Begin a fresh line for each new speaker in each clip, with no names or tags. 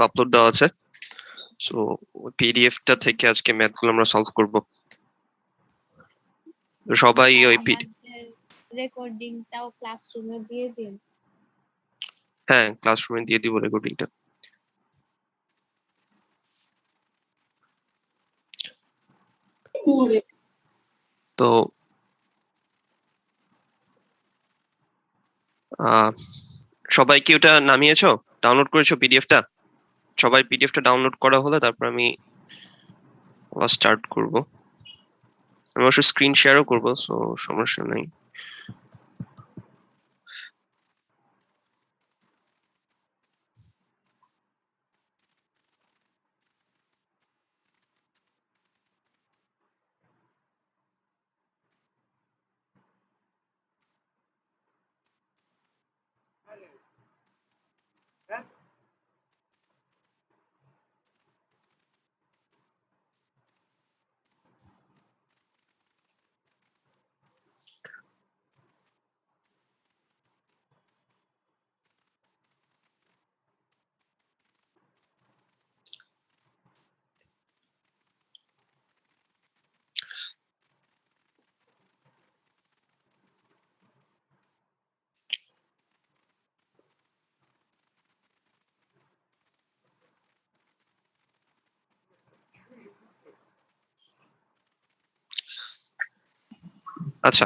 Upload দেওয়া আছে। So পিডিএফটা থেকে আজকে ম্যাথগুলো আমরা সলভ করব। সবাই ওই
রেকর্ডিংটাও ক্লাসরুমে দিয়ে দিন।
হ্যাঁ, ক্লাসরুমে দিয়ে দিব রেকর্ডিংটা। তো সবাই কি ওটা নামিয়েছো, ডাউনলোড করেছো পিডিএফটা? সবাই পিডিএফটা ডাউনলোড করা হলে তারপর আমি স্টার্ট করব। আমি অবশ্য স্ক্রিন শেয়ারও করব, সো সমস্যা নেই। আচ্ছা,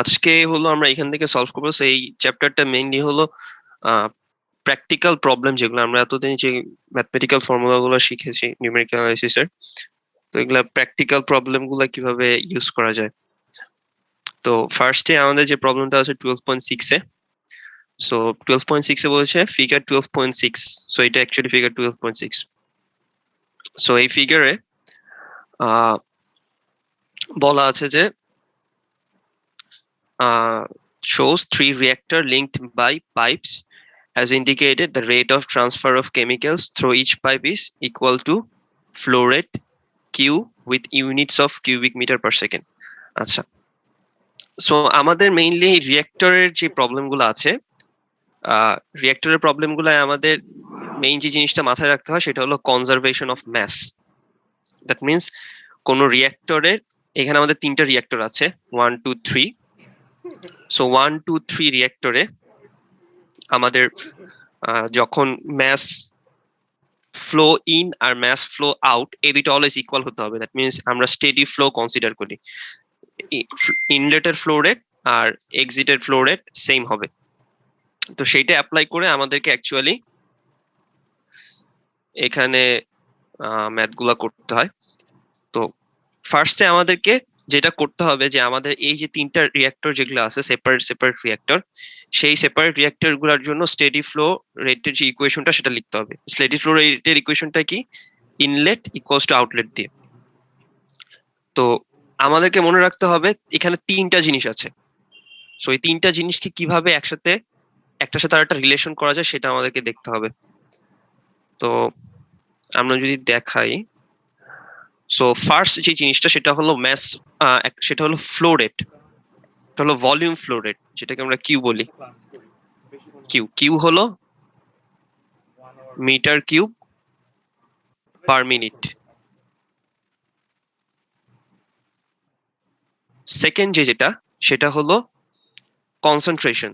আজকে হলো আমরা এখান থেকে সলভ করবো। সেই চ্যাপ্টারটা মেইনলি হলো প্র্যাকটিক্যাল প্রবলেম, যেগুলো আমরা এতদিন যে ম্যাথমেটিক্যাল ফর্মুলা গুলো শিখেছি নিউমেরিক্যাল অ্যানালাইসিস এর, তো এগুলা প্র্যাকটিক্যাল প্রবলেম গুলা কিভাবে ইউজ করা যায়। তো ফার্স্টে আমাদের যে প্রবলেমটা আছে 12.6 এ। সো 12.6 এ বলছে ফিগার 12.6। সো এটা অ্যাকচুয়ালি ফিগার 12.6। সো এই ফিগারে বলা আছে যে shows three reactor linked by pipes. As indicated, the rate of transfer of chemicals through each pipe is equal to flow rate Q with units of cubic meter per second. আচ্ছা, so আমাদের mainly রিঅ্যাক্টরের যে প্রবলেমগুলো আছে, রিঅ্যাক্টরের প্রবলেমগুলো আমাদের main যে জিনিসটা মাথায় রাখতে হয় সেটা হলো conservation of mass. That means কোন রিঅ্যাক্টরের, এখানে আমাদের তিনটা রিঅ্যাক্টর আছে, 1 2 3। সো 1 2 3 রিঅ্যাক্টরে আমাদের যখন ম্যাস ফ্লো ইন আর ম্যাস ফ্লো আউট এই দুইটা অলওয়েজ ইকুয়াল হতে হবে। দ্যাট মিনস আমরা স্টেডি ফ্লো কনসিডার করি, ইনলেটের ফ্লো রেট আর এক্সিটের ফ্লো রেট সেম হবে। তো সেইটা অ্যাপ্লাই করে আমাদেরকে অ্যাকচুয়ালি এখানে ম্যাথগুলা করতে হয়। তো ফার্স্টে আমাদেরকে যেটা করতে হবে যে আমাদের এই যে তিনটা রিঅ্যাক্টর যেগুলো আছে সেপারেট সেপারেট রিঅ্যাক্টর, সেই সেপারেট রিঅ্যাক্টর গুলোর জন্য স্টেডি ফ্লো রেটের যে ইকুয়েশনটা সেটা লিখতে হবে। স্টেডি ফ্লো রেটের ইকুয়েশনটা কি? ইনলেট ইকুয়ালস টু আউটলেট দিয়ে। তো আমাদেরকে মনে রাখতে হবে এখানে তিনটা জিনিস আছে। সো এই তিনটা জিনিসকে কিভাবে একটার সাথে আরেকটা রিলেশন করা যায় সেটা আমাদেরকে দেখতে হবে। তো আমরা যদি দেখাই, সো ফার্স্ট যে জিনিসটা সেটা হলো ম্যাস, সেটা হলো ফ্লো রেট, এটা হলো ভলিউম ফ্লো রেট, যেটাকে আমরা কিউ বলি। কিউ হলো metre cube per minute. Second যেটা সেটা হলো কনসেন্ট্রেশন।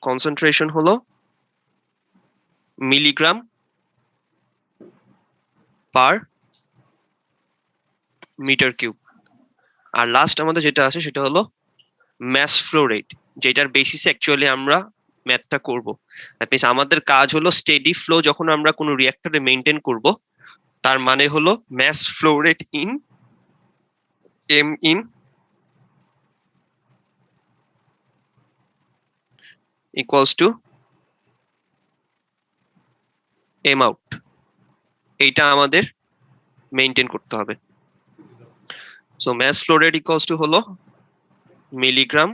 কনসেন্ট্রেশন হলো মিলিগ্রাম পার মিটার কিউব। আর লাস্ট আমাদের যেটা আছে সেটা হলো ম্যাস ফ্লো রেট, যেটার বেসিসে অ্যাকচুয়ালি আমরা ম্যাথটা করব। দ্যাট মিনস আমাদের কাজ হলো স্টেডি ফ্লো যখন আমরা কোনো রিঅ্যাক্টরে মেইনটেইন করব, তার মানে হলো mass flow rate in M in equals to M out. এইটা আমাদের মেইনটেইন করতে হবে। So mass flow rate equals to হলো মিলিগ্রাম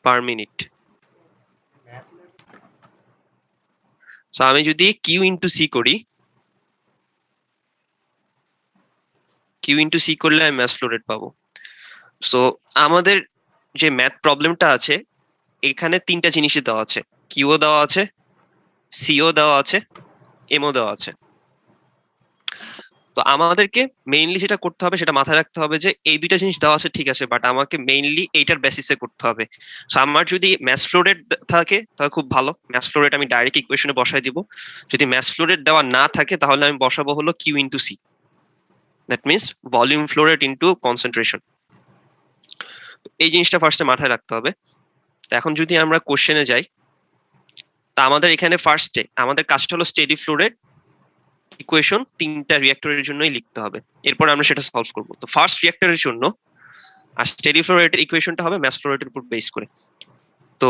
পার মিনিট। সো আমি যদি কিউ ইন্টু সি করি, কিউ ইন্টু সি করলে আমি ম্যাস ফ্লো রেট পাবো। সো আমাদের যে ম্যাথ প্রবলেমটা আছে এখানে তিনটা জিনিসই দেওয়া আছে, কিউও দেওয়া আছে, সিও দেওয়া আছে, এমও দেওয়া আছে। তো আমাদেরকে মেইনলি যেটা করতে হবে সেটা মাথায় রাখতে হবে যে এই দুইটা জিনিস দেওয়া আছে ঠিক আছে, বাট আমাকে মেইনলি এইটার বেসিসে করতে হবে। সো আমার যদি ম্যাস ফ্লো রেট থাকে তাহলে খুব ভালো, ম্যাস ফ্লো রেট আমি ডাইরেক্ট ইকুয়েশনে বসাই দিব। যদি ম্যাস ফ্লো রেট দেওয়া না থাকে তাহলে আমি বসাবো হলো Q into C, that means volume flow rate into concentration. এই জিনিসটা ফার্স্টে মাথায় রাখতে হবে। তো এখন যদি আমরা কোশ্চেনে যাই, তা আমাদের এখানে ফার্স্টে আমাদের কাজটা হলো স্টেডি ফ্লো রেট ইকুয়েশন তিনটা রিঅ্যাক্টরের জন্যই লিখতে হবে, এরপর আমরা সেটা সলভ করব। তো ফার্স্ট রিঅ্যাক্টরের জন্য আর স্টেডি ফ্লো রেটের ইকুয়েশনটা হবে ম্যাস ফ্লো রেটের উপর বেস করে। তো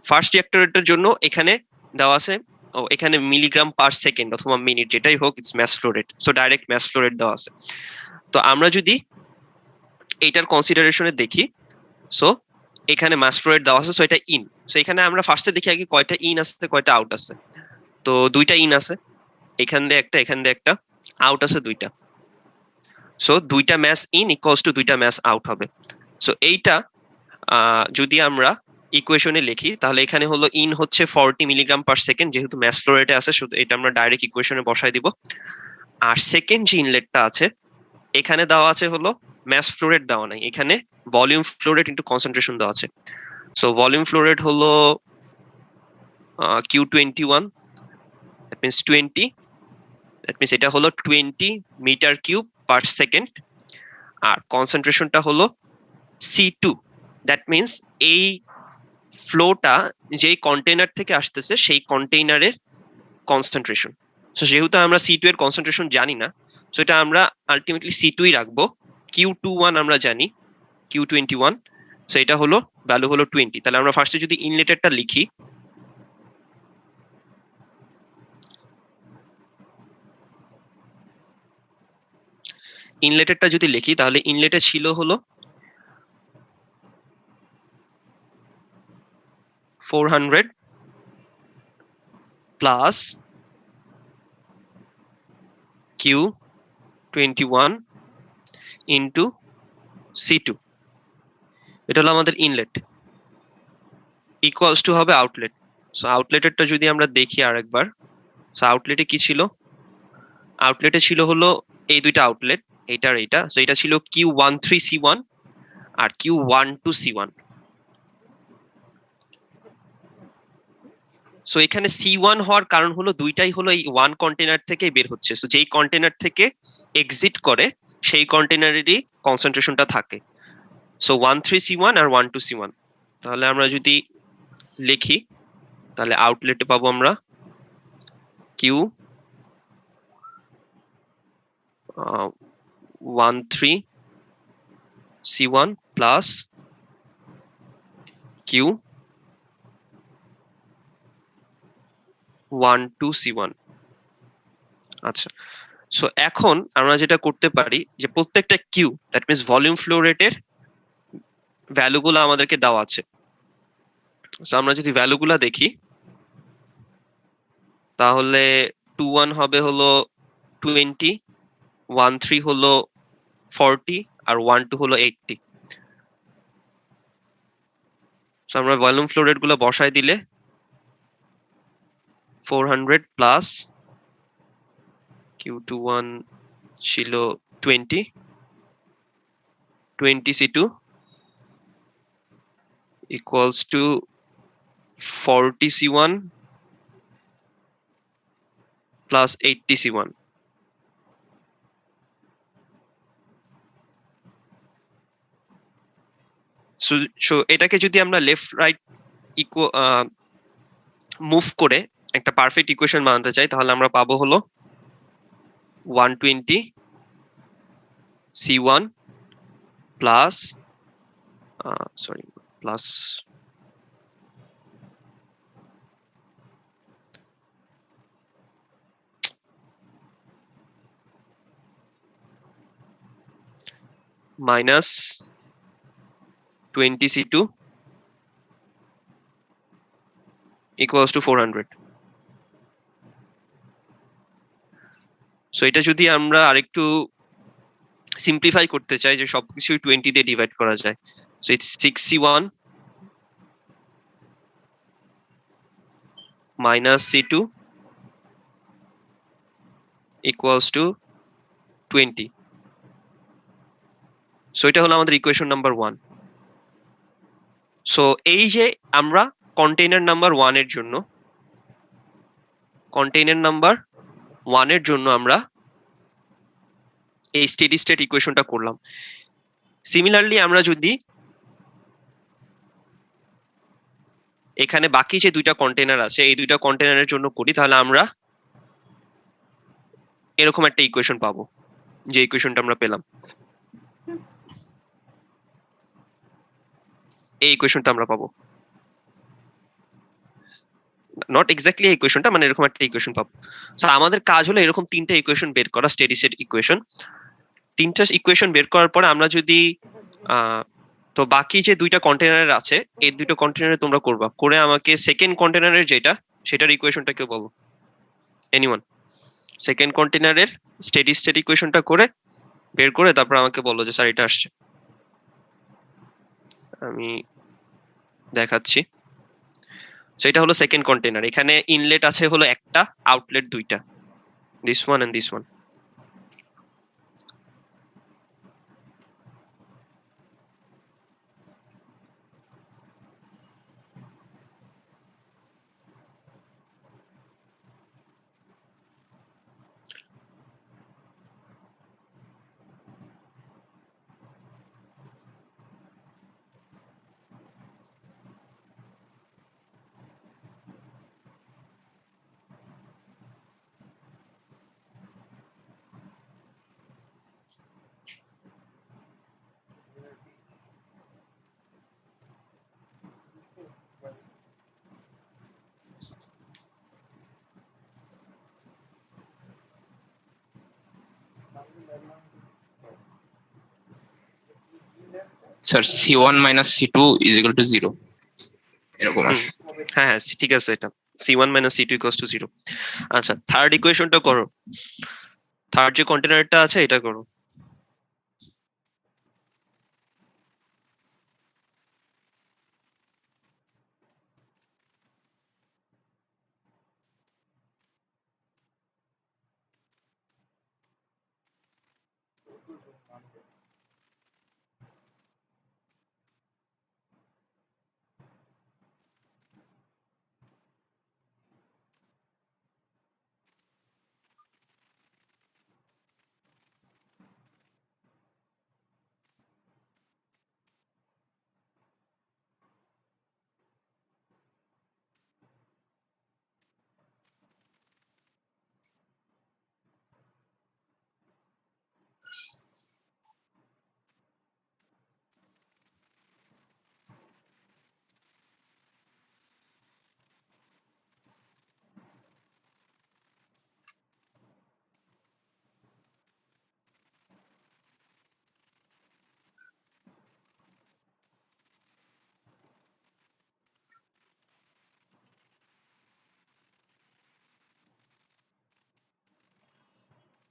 ফার্স্ট রিঅ্যাক্টরের জন্য এখানে দেওয়া আছে, ও এখানে মিলিগ্রাম পার সেকেন্ড অথবা মিনিট যেটাই হোক, it's mass flow rate, so direct mass flow rate দেওয়া আছে। তো আমরা যদি এইটার কনসিডারেশনে দেখি, সো এখানে ম্যাস ফ্লো রেট দেওয়া আছে, সো এটা ইন। সো এখানে আমরা ফার্স্টে দেখি আগে কয়টা ইন আছে কয়টা আউট আছে। তো দুইটা ইন আছে, এখান দিয়ে একটা এখান দিয়ে একটা, আউট আছে দুইটা। সো দুইটা ম্যাস ইন ইকুয়ালস টু দুইটা ম্যাস আউট হবে। সো এইটা যদি আমরা ইকুয়েশনে লিখি তাহলে এখানে হলো ইন হচ্ছে 40 মিলিগ্রাম পার সেকেন্ড, যেহেতু ম্যাস ফ্লো রেটে আছে শুধু এটা আমরা ডাইরেক্ট ইকুয়েশনে বসাই দিব। আর সেকেন্ড যে ইনলেটটা আছে এখানে দেওয়া আছে হলো ম্যাস ফ্লো রেট দেওয়া নাই, এখানে volume flow rate into concentration দেওয়া আছে। সো ভলিউম ফ্লো রেট হলো Q21, that means 20, that means এটা হলো 20 মিটার কিউব পার সেকেন্ড। আর কনসেন্ট্রেশনটা হলো C2, দ্যাট মিনস এই ফ্লোটা যেই কন্টেইনার থেকে আসতেছে সেই কন্টেইনারের কনসেন্ট্রেশন। সো যেহেতু আমরা C2 এর কনসেন্ট্রেশন জানি না, সো এটা আমরা আলটিমেটলি C2ই রাখবো। Q21 আমরা জানি, Q21, সো এটা হলো ভ্যালু হলো 20। তাহলে আমরা ফার্স্টে যদি ইনলেটেরটা লিখি, ইনলেটেরটা যদি লিখি তাহলে ইনলেটে ছিল হলো 400 প্লাস Q21 ইন্টু C2, এটা হলো আমাদের ইনলেট, ইকুয়ালস টু হবে আউটলেট। সো আউটলেটেরটা যদি আমরা দেখি আরেকবার, সো আউটলেটে কি ছিল, আউটলেটে ছিল হলো এই দুইটা আউটলেট, এইটা আর এইটা। সো এটা ছিল Q13C1 আর Q12C1। সো এখানে C1 হওয়ার কারণ হলো দুইটাই হলো এই ওয়ান কন্টেনার থেকে বের হচ্ছে, সো যেই কন্টেনার থেকে এক্সিট করে সেই কন্টেনারেরই কনসেন্ট্রেশনটা থাকে। সো 13C1 আর 12C1। তাহলে আমরা যদি লিখি তাহলে আউটলেটে পাবো আমরা Q13C1 প্লাস Q12C1। আচ্ছা, সো এখন আমরা যেটা করতে পারি যে প্রত্যেকটা Q, that means volume flow রেটের ভ্যালুগুলো আমাদেরকে দেওয়া আছে। সো আমরা যদি ভ্যালুগুলো দেখি তাহলে 21 হবে হলো 20, 13 হলো 40 আর 12 হলো 80। সো আমরা ভলিউম ফ্লো রেট গুলো বসাই দিলে 400 প্লাস Q21 ছিল 20, 20C2 equals to 40C1 plus 80C1। So এটাকে যদি আমরা লেফট রাইট মুভ করে একটা পারফেক্ট ইকুয়েশন বানাতে চাই তাহলে আমরা পাবো হলো 120C1 plus plus minus 20C2 equals to 400। So এটা যদি আমরা আরেকটু সিম্পলিফাই করতে চাই যে সবকিছু 20 দিয়ে ডিভাইড করা যায়, so it's 6C1 minus C2 equals to 20. So এটা হলো আমাদের ইকুয়েশন নাম্বার 1. সো এই যে আমরা কন্টেইনার নাম্বার 1 এর জন্য আমরা এই স্টেডি স্টেট ইকুয়েশনটা করলাম। সিমিলারলি আমরা যদি এখানে বাকি যে দুইটা কন্টেইনার আছে এই দুইটা কন্টেইনারের জন্য করি, তাহলে আমরা এরকম একটা ইকুয়েশন পাবো, যে ইকুয়েশনটা আমরা পেলাম, এই ইকুয়েশনটা আমরা পাবো। নট এক্স্যাক্টলি এই ইকুয়েশনটা, মানে এরকম একটা ইকুয়েশন পাবো। সো আমাদের কাজ হলো এরকম তিনটা ইকুয়েশন বের করা, স্টেডি স্টেট ইকুয়েশন। তিনটা ইকুয়েশন বের করার পরে আমরা যদি তো বাকি যে দুইটা কন্টেইনার আছে এই দুটো কন্টেইনারে তোমরা করবা, করে আমাকে সেকেন্ড কন্টেইনারের যেটা সেটার ইকুয়েশনটা কেউ বলো, এনিওয়ান। সেকেন্ড কন্টেইনারের স্টেডি স্টেট ইকুয়েশনটা করে বের করে তারপর আমাকে বলো যে স্যার এটা আসছে। আমি দেখাচ্ছি। সেটা হলো সেকেন্ড কন্টেইনার। এখানে ইনলেট আছে হলো একটা, আউটলেট দুইটা, this one and this one.
Sir C1 minus C2 is equal to 0 এরকম আসে।
হ্যাঁ হ্যাঁ ঠিক আছে, এটা C1 minus C2 equals to 0। আচ্ছা, থার্ড ইকুয়েশনটা করো। থার্ড যে কন্টেইনারটা আছে এটা করো।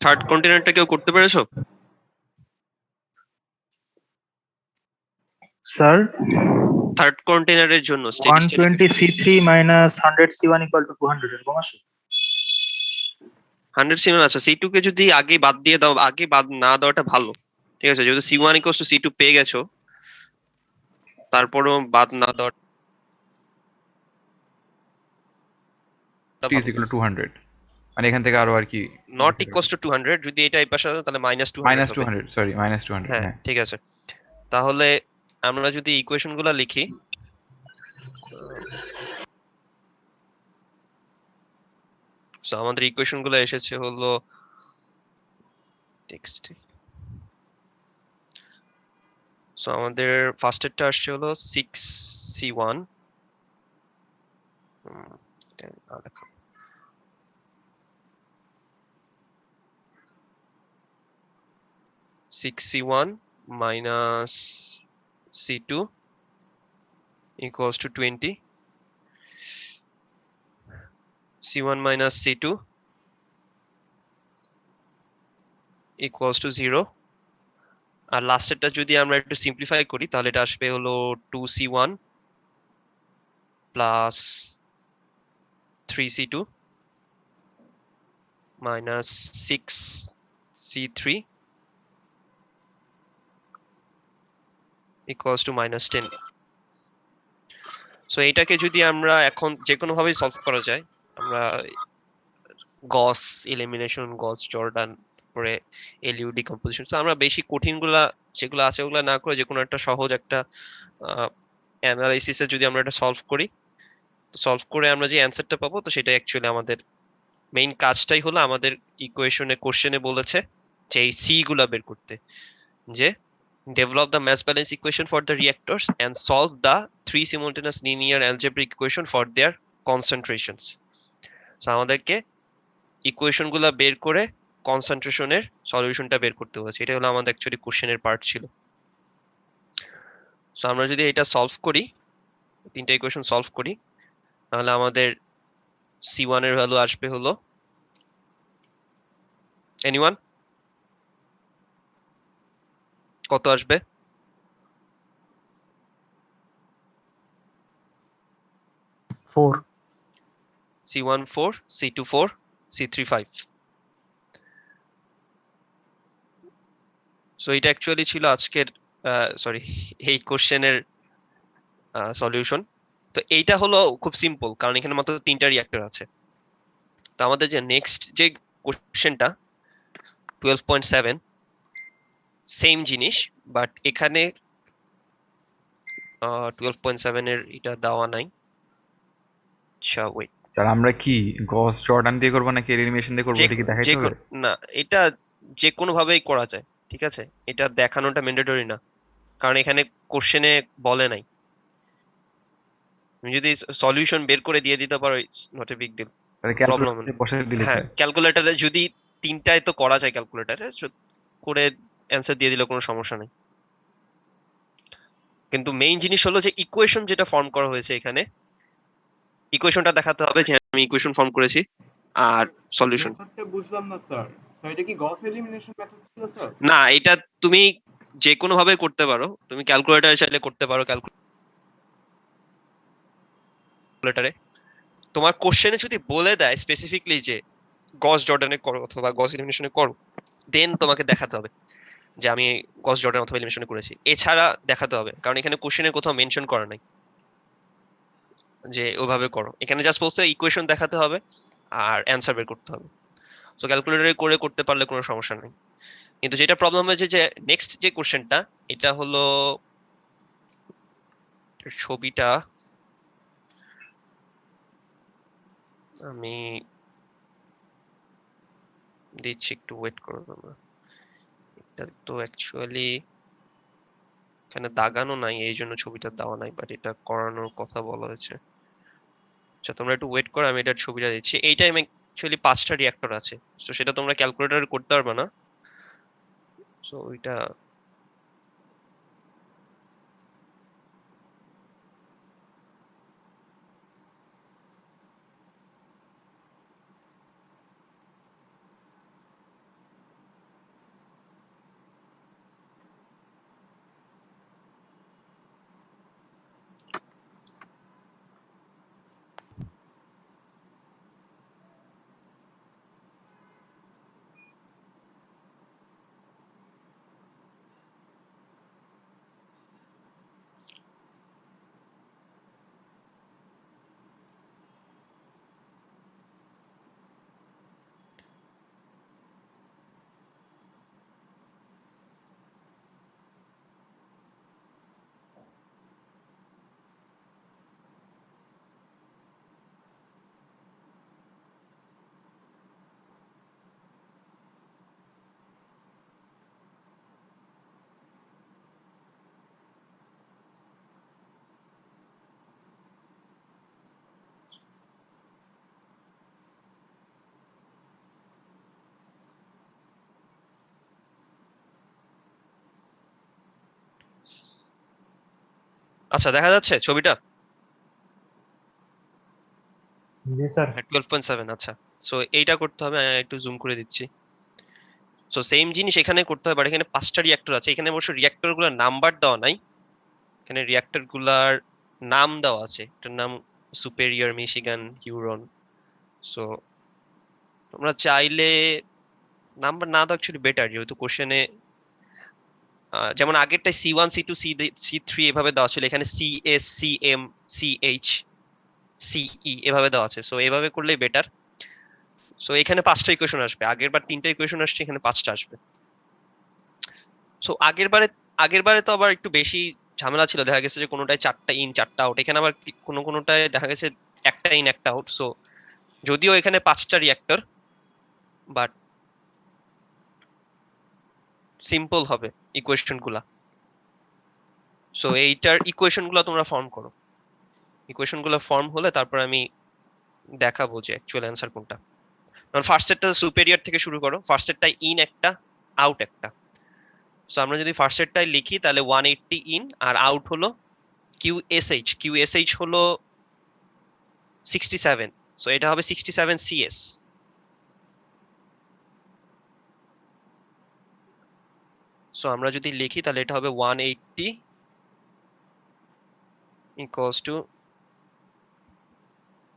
থার্ড কন্টেইনারটা কেউ করতে পেরেছো?
স্যার
থার্ড কন্টেইনারের জন্য steady state
120 C3 minus 100 C1 equal to 200 এরকম আসে।
100 C1, আচ্ছা C2 কে যদি আগে বাদ দিয়ে দাও, আগে বাদ না দেওয়াটা ভালো, ঠিক আছে? যেহেতু C1 equals to C2 পেয়ে গেছো, তারপরও বাদ না দেওয়া
T is equal to 200 মানে এখান থেকে আরো আর কি
নট ইকুয়ালস টু 200, যদি এটা এই পাশে আসে তাহলে মাইনাস 200
মাইনাস
হবে।
200 সরি মাইনাস 200
হ্যাঁ
হ্যাঁ
ঠিক আছে। তাহলে আমরা যদি ইকুয়েশন গুলা লিখি, সো আমাদের ইকুয়েশন গুলো এসেছে হলো টেক্সট। সো আমাদের ফার্স্ট এরটা আসছে হলো 6C1 6C1 minus C2 equals to 20. C1 minus C2 equals to 0. আর লাস্টেরটা যদি আমরা একটু সিম্পলিফাই করি তাহলে এটা আসবে হলো 2C1 plus 3C2 minus 6C3 equals to minus 10. So এটাকে যদি আমরা এখন যে কোনো ভাবে সলভ করা যায়, আমরা গস এলিমিনেশন, গস জর্ডান, তারপরে এলইউ ডিকম্পোজিশন, তো আমরা বেশি কঠিনগুলা যেগুলো আছে ওগুলা না করে যে কোনো একটা সহজ একটা অ্যানালাইসিসে যদি আমরা এটা সলভ করি, তো সলভ করে আমরা যে অ্যান্সারটা পাবো, তো সেটা অ্যাকচুয়ালি আমাদের মেইন কাজটাই হলো আমাদের ইকুয়েশনে কোশ্চেনে বলেছে যে এই সি গুলা বের করতে, যে develop the mass balance equation for the reactors and solve the three simultaneous linear algebraic equation for their concentrations. So আমাদেরকে ইকুয়েশন গুলা বের করে কনসেন্ট্রেশনের সলিউশনটা বের করতে হয়েছে, এটা হলো আমাদের অ্যাকচুয়ালি কোশ্চেনের পার্ট ছিল। সো আমরা যদি এটা সলভ করি, তিনটা ইকুয়েশন সলভ করি, তাহলে আমাদের C1 এর ভ্যালু আসবে হলো, এনিওয়ান কত আসবে?
Four.
C1 4, C2 4, C3 5. So এটা অ্যাকচুয়ালি ছিল আজকের সরি এই কোশ্চেনের সলিউশন। তো এইটা হলো খুব সিম্পল, কারণ এখানে মাত্র তিনটা রিঅ্যাক্টর আছে। তো আমাদের যে নেক্সট যে কোশ্চেনটা 12.7, সেম জিনিস, বাট এখানে 12.7 এর এটা দেওয়া নাই। আচ্ছা ওয়েট,
স্যার আমরা কি গস জর্ডান দিয়ে করবো নাকি এলিমিনেশন দিয়ে করবো, এটা কি দেখাইতে হবে?
না, এটা যে কোনো ভাবেই করা যায়, ঠিক আছে, এটা দেখানোটা ম্যান্ডেটরি না, কারণ এখানে কোশ্চেনে বলে নাই। তুমি যদি সলিউশন বের করে দিয়ে দিতে পারো, it's not a big deal,
তাহলে
প্রবলেম।
ক্যালকুলেটরে বসে দিলে
হ্যাঁ, ক্যালকুলেটরে যদি তিনটায় তো করা যায়, ক্যালকুলেটরে করে অ্যান্সার দিয়ে দিলে কোনো সমস্যা নেই। কিন্তু মেইন জিনিস হলো যে ইকুয়েশন যেটা ফর্ম করা হয়েছে এখানে, ইকুয়েশনটা দেখাতে হবে যে আমি ইকুয়েশন ফর্ম করেছি আর সলিউশন।
মেথডটা বুঝলাম না স্যার। স্যার এটা কি গস এলিমিনেশন মেথড ছিল স্যার?
না, এটা তুমি যে কোনো ভাবে করতে পারো, তুমি ক্যালকুলেটরে চাইলে করতে পারো, ক্যালকুলেটরে তোমার কোশ্চেনে যদি বলে দেয় স্পেসিফিকলি যে গস জর্ডানে করো অথবা গস এলিমিনেশনে করো, দেন তোমাকে দেখাতে হবে যে আমি গস জর্ডান অথবা এলিমিনেশনে করেছি। এছাড়া দেখাতে হবে, কারণ এখানে কোশ্চেনে কোথাও মেনশন করা নাই যে ওভাবে করো, এখানে জাস্ট বলছে ইকুয়েশন দেখাতে হবে আর অ্যান্সার বের করতে হবে। সো ক্যালকুলেটরে করে করতে পারলে কোনো সমস্যা নেই। কিন্তু যেটা প্রবলেম হয়েছে যে নেক্সট যে কোশ্চেনটা, এটা হলো ছবিটা আমি দিচ্ছি, একটু ওয়েট করো তোমরা। এটা তো অ্যাকচুয়ালি এখানে দাগানো নাই, এই জন্য ছবিটা দেওয়া নাই, বাট এটা করানোর কথা বলা হয়েছে। আচ্ছা তোমরা একটু ওয়েট করো, আমি এটার ছবিটা দিচ্ছি। এই টাইমে অ্যাকচুয়ালি 5টা রিঅ্যাক্টর আছে, তো সেটা তোমরা ক্যালকুলেটরে করতে পারবে না। সো ওইটা আচ্ছা দেখা যাচ্ছে ছবিটা?
জি স্যার।
12.7। আচ্ছা, সো এইটা করতে হবে, আমি একটু জুম করে দিচ্ছি। সো সেম জিনিস এখানে করতে হবে, বাট এখানে 5টা রিঅ্যাক্টর আছে। এখানে অবশ্য রিঅ্যাক্টর গুলোর নাম্বার দেওয়া নাই, এখানে রিঅ্যাক্টর গুলার নাম দেওয়া আছে। এটার নাম সুপেরিয়র, মিশিগান, হিউরন, সো তোমরা চাইলে নাম্বার না দাও অ্যাকচুয়ালি বেটার, যেহেতু কোশ্চেনে যেমন আগেরটাই C1 C2 C3 এভাবে দেওয়া ছিল, এখানে CS CM CH CE এভাবে দেওয়া আছে, সো এভাবে করলেই বেটার। সো এখানে 5টা ইকুয়েশন আসবে, আগের বার 3টা ইকুয়েশন আসছে, এখানে 5টা আসবে। সো আগের বারে তো আবার একটু বেশি ঝামেলা ছিল, দেখা গেছে যে কোনোটায় 4টা ইন 4টা আউট, এখানে আবার কোনোটায় দেখা গেছে একটা ইন একটা আউট। সো যদিও এখানে 5টা রিঅ্যাক্টর, বাট সিম্পল হবে ইকুয়েশন গুলা। সো এইটার ইকুয়েশন গুলা তোমরা ফর্ম করো, ইকুয়েশন গুলা ফর্ম হলে তারপর আমি দেখাবো যে অ্যাকচুয়াল অ্যান্সার কোনটা। কারণ ফার্স্ট সেটটা সুপেরিয়র থেকে শুরু করো, ফার্স্ট সেটটাই ইন একটা আউট একটা। সো আমরা যদি ফার্স্ট সেটটাই লিখি তাহলে 180 ইন আর আউট হলো QSH হলো 67, সো এটা হবে 67 CS। সো আমরা যদি লিখি তাহলে এটা হবে 180 equals to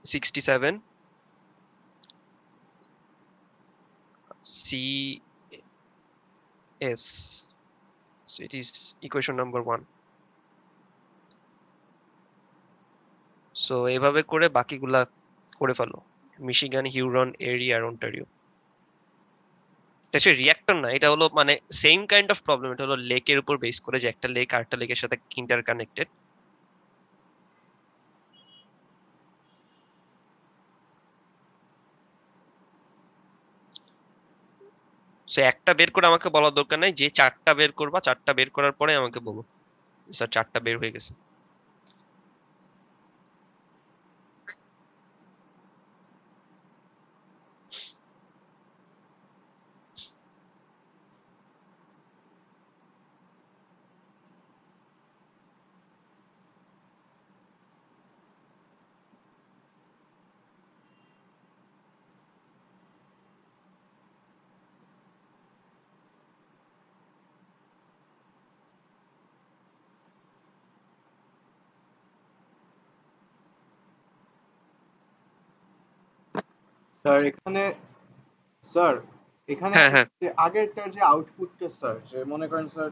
67 CS. So it is equation number 1. So এভাবে করে বাকিগুলা করে ফেলো, মিশিগান, হিউরন, এরি আর অন্টারিও। অ্যাকচুয়ালি রিঅ্যাক্টর না, এটা হলো মানে সেম কাইন্ড অফ প্রবলেম, এটা হলো লেকের উপর বেস করে, যে একটা লেক আরেকটা লেকের সাথে ইন্টারকানেক্টেড। সো একটা বের করে আমাকে বলার দরকার নাই, যে 4টা বের করবা 4টা বের করার পরে আমাকে বলো স্যার 4টা বের হয়ে গেছে।
স্যার এখানে স্যার এখানে
হ্যাঁ হ্যাঁ
যে আগেরটার যে আউটপুটটা স্যার, যে মনে করেন স্যার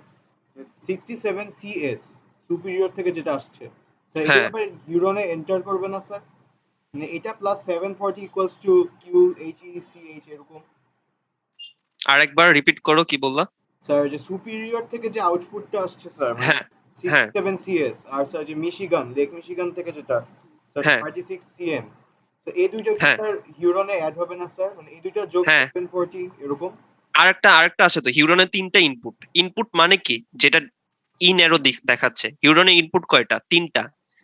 67 CS সুপিরিয়র থেকে যেটা আসছে স্যার, এটা
হ্যাঁ
আবার হিউরনে এন্টার করবে না স্যার? মানে এটা প্লাস 740 ইকুয়ালস টু QHECH এরকম।
আরেকবার রিপিট করো, কি বললা?
স্যার যে সুপিরিয়র থেকে যে আউটপুটটা আসছে স্যার, মানে
হ্যাঁ হ্যাঁ
67 CS, আর স্যার যে লেক মিশিগান থেকে যেটা স্যার
হ্যাঁ
36 CM, তো এই দুইটা কি
হ্যাঁ
স্যার হিউরনে অ্যাড হবে না স্যার? মানে এই দুইটা যোগ
হ্যাঁ
740 এরকম।
আরেকটা আছে তো, হিউরনের 3টা ইনপুট। ইনপুট মানে কি, যেটা ইন অ্যারো দেখাচ্ছে, হিউরনের ইনপুট কয়টা? 3টা।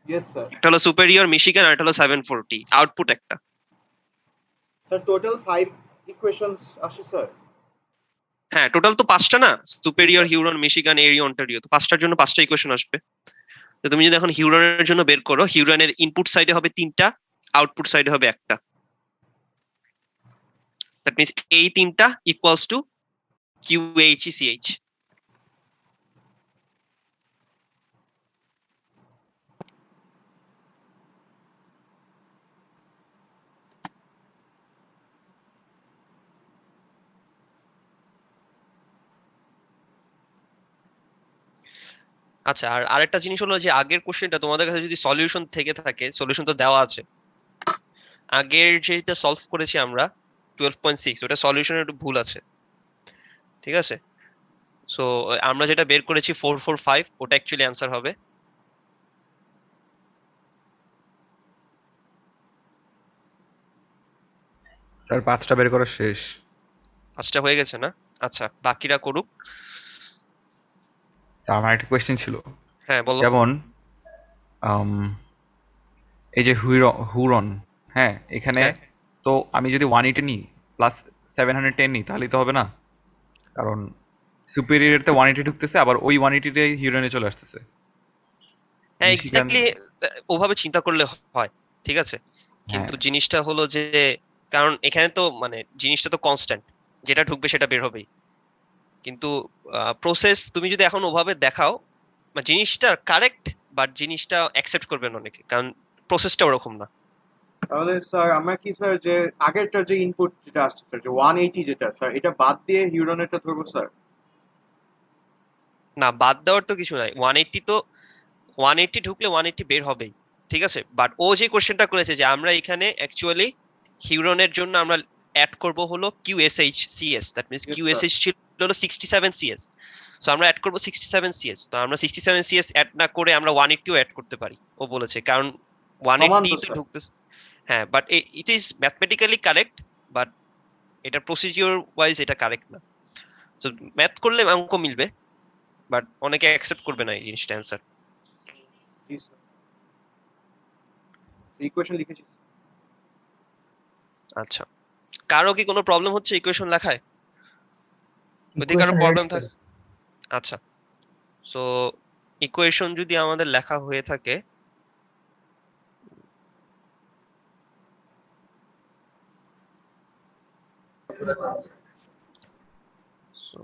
Yes sir.
একটা হলো সুপেরিয়র, মিশিগান, আর একটা হলো 740। আউটপুট একটা।
স্যার টোটাল 5 ইকুয়েশনস আসে স্যার।
হ্যাঁ টোটাল তো 5টা না, Superior,
sir.
Huron, Michigan, Erie, Ontario, তো 5টার জন্য 5টা ইকুয়েশন আসবে। তো তুমি যদি এখন হিউরনের জন্য বের করো, হিউরনের ইনপুট সাইডে হবে 3টা, আউটপুট সাইডে হবে একটা। দ্যাট মিন্স এই 3টা ইকুয়ালস টু QHECH। আচ্ছা, আর আরেকটা জিনিস হলো যে আগের কোশ্চেনটা তোমাদের কাছে যদি সলিউশন থেকে থাকে, সলিউশন তো দেওয়া আছে, আগের যেটা সলভ করেছি আমরা 12.6, ওটা সলিউশনের একটু ভুল আছে, ঠিক আছে? সো আমরা যেটা বের করেছি 445, ওটা অ্যাকচুয়ালি অ্যান্সার হবে।
স্যার 5টা বের করা শেষ।
5টা হয়ে গেছে না? আচ্ছা, বাকিরা করুক।
তা আমার একটা কোয়েশ্চেন ছিল,
হ্যাঁ বলো।
যেমন আম, এই যে হুরন, হ্যাঁ এখানে
হ্যাঁ
তো আমি যদি 180 নিই প্লাস 710 নিই তাহলেই তো হবে না, কারণ সুপিরিয়রতে 180 ঢুকতেছে, আবার ওই 180টাই হিউরনে চলে আসতেছে।
হ্যাঁ
মিশিগান,
এক্স্যাক্টলি, ওভাবে চিন্তা করলে হয়, ঠিক আছে,
হ্যাঁ
কিন্তু জিনিসটা হলো যে, কারণ এখানে তো মানে জিনিসটা তো কনস্ট্যান্ট, যেটা ঢুকবে সেটা বের হবেই, কিন্তু প্রসেস তুমি যদি এখন ওভাবে দেখাও, জিনিসটা কারেক্ট, বাট জিনিসটা অ্যাকসেপ্ট করবেন অনেকে, কারণ প্রসেসটা ওরকম না।
তাহলে স্যার আমরা কি স্যার যে আগেরটার যে ইনপুট যেটা আসছে স্যার যে 180 যেটা স্যার এটা বাদ দিয়ে হিউরনেরটা ধরবো স্যার?
না, বাদ দেওয়ার তো কিছু নাই। 180 তো 180 ঢুকলে 180 বের হবেই, ঠিক আছে। বাট ও যে কোশ্চেনটা করেছে যে আমরা এখানে অ্যাকচুয়ালি হিউরনের জন্য আমরা অ্যাড করব হলো কিউএসএইচ সিএস, দ্যাট মিন্স
Yes,
কিউএসএইচ ছিল হলো 67 সিএস। সো আমরা অ্যাড করব 67 সিএস। তো আমরা 67 সিএস অ্যাড না করে আমরা 180 অ্যাড করতে পারি, ও বলেছে, কারণ
সমান
180
তো
তো
স্যার।
ঢুকতেছে। হ্যাঁ, but it is mathematically correct, but এটা প্রসিডিওর ওয়াইজ এটা কারেক্ট না। তো ম্যাথ করলে অঙ্ক মিলবে, বাট অনেকে অ্যাকসেপ্ট করবে না এই জিনিসটা অ্যান্সার।
জি স্যার, ইকুয়েশন লিখেছি।
আচ্ছা, কারো কি কোনো প্রবলেম হচ্ছে ইকুয়েশন লেখায়? যদি কারো
Equation
প্রবলেম
ready,
থাকে,
sir.
আচ্ছা, সো ইকুয়েশন যদি আমাদের লেখা হয়ে থাকে, সো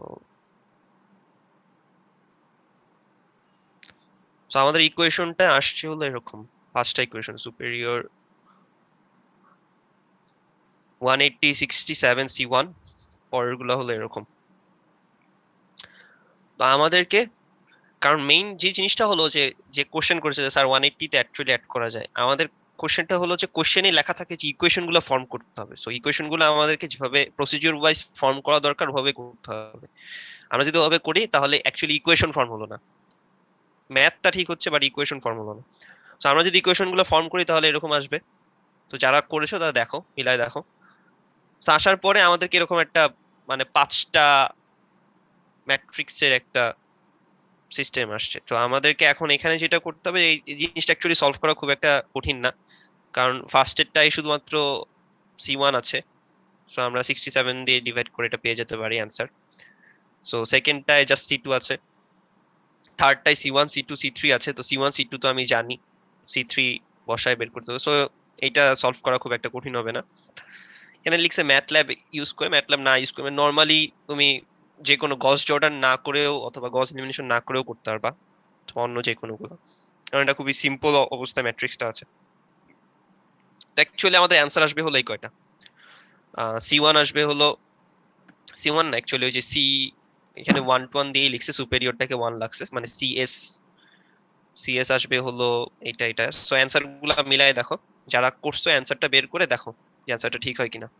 সো আমাদের ইকুয়েশনটা আসছে হলো এরকম। ফার্স্টটা ইকুয়েশন সুপেরিয়র 180 67 C1, পরেরগুলো হলো এরকম। তো আমাদেরকে, কারণ মেইন যে জিনিসটা হলো যে যে কোশ্চেন করেছে যে স্যার 180 তে অ্যাকচুয়ালি অ্যাড করা যায়, আমাদের কোশ্চেনটা হলো যে কোশ্চেনে লেখা থাকে যে ইকুয়েশন গুলো ফর্ম করতে হবে। সো ইকুয়েশন গুলো আমাদেরকে যেভাবে প্রসিডিওর ওয়াইজ ফর্ম করা দরকার ওভাবে করতে হবে। আমরা যদি ওভাবে করি তাহলে অ্যাকচুয়ালি ইকুয়েশন ফর্ম হলো না, ম্যাথটা ঠিক হচ্ছে বাট ইকুয়েশন ফর্ম হলো না। তো আমরা যদি ইকুয়েশন গুলো ফর্ম করি তাহলে এরকম আসবে। তো যারা করেছো তারা দেখো, মিলাই দেখো। তো আসার পরে আমাদেরকে এরকম একটা মানে 5টা ম্যাট্রিক্সের একটা সিস্টেম আসছে। তো আমাদেরকে এখন এখানে যেটা করতে হবে, এই জিনিসটা অ্যাকচুয়ালি সলভ করা খুব একটা কঠিন না, কারণ ফার্স্টেরটাই শুধুমাত্র C1 আছে। সো আমরা 67 দিয়ে ডিভাইড করে এটা পেয়ে যেতে পারি অ্যান্সার। সো সেকেন্ডটায় জাস্ট C2 আছে, থার্ডটায় C1 C2 C3 আছে। তো C1 C2 তো আমি জানি, C3 বসায় বের করতে হবে। সো এইটা সলভ করা খুব একটা কঠিন হবে না। এখানে লিখছে ম্যাটল্যাব ইউজ করে, ম্যাটল্যাব না ইউজ করে নর্মালি তুমি যে কোনো গস জর্ডান না করেও অথবা গস এলিমিনেশন না করেও করতে পারবা, অথবা অন্য যে কোনো গুলো, কারণ এটা খুবই সিম্পল অবস্থায় ম্যাট্রিক্সটা আছে। তো অ্যাকচুয়ালি আমাদের অ্যান্সার আসবে হলো এই কয়টা। C1 আসবে হলো, C1 না অ্যাকচুয়ালি ওই যে সি, এখানে 1 to 1 দিয়েই লিখছে, সুপেরিয়রটাকে 1 লাগছে, মানে সিএস, সিএস আসবে হলো এটা এটা। সো অ্যান্সার গুলা মিলাই দেখো, যারা করছো অ্যান্সারটা বের করে দেখো যে অ্যান্সারটা ঠিক হয় কিনা।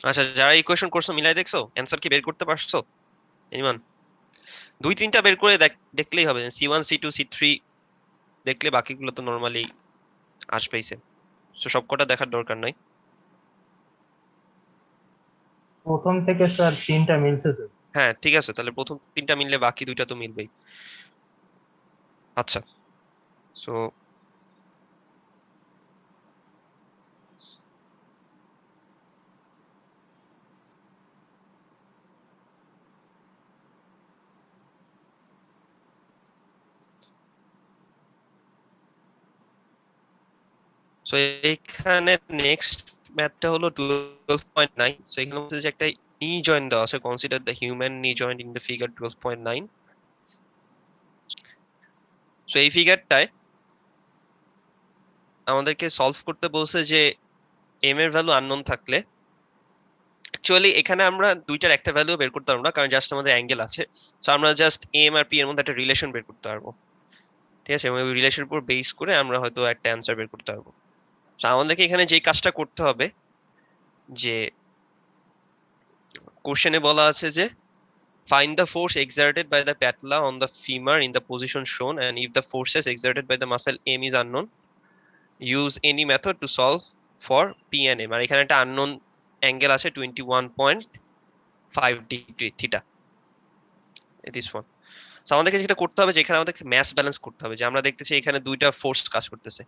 আচ্ছা, যারা ইকুয়েশন করছো মিলাই দেখছো, অ্যান্সার কি বের করতে পারছো এনিমান? 2-3টা বের করে দেখলেই হবে। C1 C2 C3 দেখলে বাকিগুলো তো নরমালি আসবেই সেম। সো সবকটা দেখার দরকার নাই।
প্রথম থেকে স্যার 3টা মিলছে স্যার।
হ্যাঁ ঠিক আছে, তাহলে প্রথম 3টা মিললে বাকি 2টা তো মিলবেই। আচ্ছা, সো সো এখানে নেক্সট ম্যাথটা হলো 12.9। সো এখানে হচ্ছে যে একটা নি জয়েন্ট দেওয়া আছে, কনসিডার দ্য হিউম্যান নি joint in the figure 12.9। So এই ফিগারটায় আমাদেরকে সলভ করতে বলছে যে এম এর ভ্যালু আননোন থাকলে অ্যাকচুয়ালি এখানে আমরা দুইটার একটা ভ্যালু বের করতে পারবো না, কারণ জাস্ট আমাদের অ্যাঙ্গেল আছে। সো আমরা জাস্ট এম আর পি এর মধ্যে একটা রিলেশন বের করতে পারবো, ঠিক আছে? এবং ওই রিলেশনের উপর বেস করে আমরা হয়তো একটা অ্যান্সার বের করতে পারবো। তো আমাদেরকে এখানে যে কাজটা করতে হবে, যে কোশ্চেনে বলা আছে যে find the force exerted by the patella on the femur in the position shown, and if the forces exerted by the muscle M is unknown, use any method to solve for P and M. আর এখানে একটা unknown angle আছে 21.5 degree theta, this one. So আমাদেরকে যেটা করতে হবে যে এখানে আমাদেরকে ম্যাস ব্যালেন্স করতে হবে, যে আমরা দেখতেছি এখানে দুইটা ফোর্স কাজ করতেছে।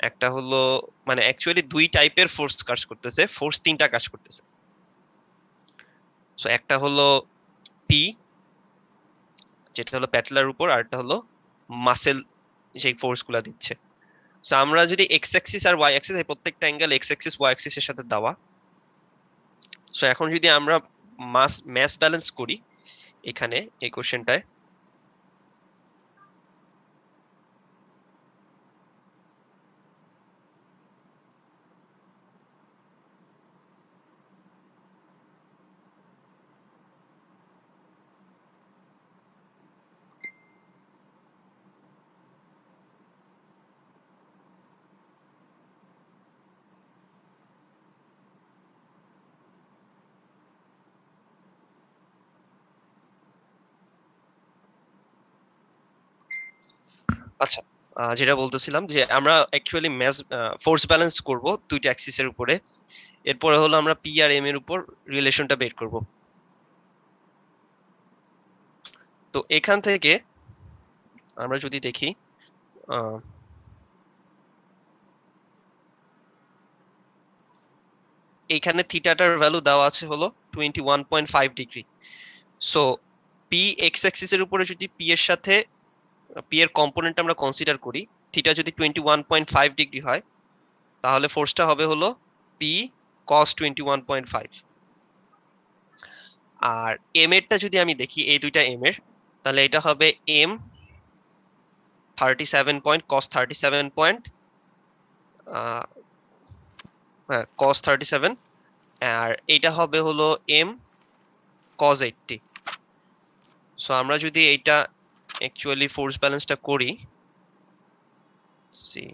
একটা হলো মানে অ্যাকচুয়ালি দুই টাইপের ফোর্স কাজ করতেছে, ফোর্স তিনটা কাজ করতেছে। সো একটা হলো পি, যেটা হলো প্যাটেলার উপর, আর একটা হলো মাসেল যেই ফোর্স গুলা দিচ্ছে। সো আমরা যদি এক্স অ্যাক্সিস আর ওয়াই অ্যাক্সিস, এই প্রত্যেকটা angle X axis Y axis এর সাথে দেওয়া। সো এখন যদি আমরা ম্যাস ব্যালেন্স করি এখানে এই কোশ্চেনটায়, আচ্ছা যেটা বলতেছিলাম যে আমরা অ্যাকচুয়ালি ম্যাস ফোর্স ব্যালেন্স করব দুইটা অ্যাক্সিসের উপরে। এরপরে হলো আমরা পি আর এম এর উপর রিলেশনটা বের করব। তো এখান থেকে আমরা যদি দেখি এইখানে থিটাটার ভ্যালু দেওয়া আছে হলো 21.5 ডিগ্রি। সো পি এক্স অ্যাক্সিসের উপরে যদি পি এর সাথে পি এর কম্পোনেন্ট আমরা কনসিডার করি, থিটা যদি 21.5 ডিগ্রি হয়, তাহলে ফোর্সটা হবে হলো পি cos 21.5। আর এম এরটা যদি আমি দেখি, এই দুইটা এম এর, তাহলে এটা হবে M 37 point cos 37 point cos 37, আর এইটা হবে হলো এম cos 80। সো আমরা যদি এইটা অ্যাকচুয়ালি ফোর্স ব্যালেন্সটা করি, সি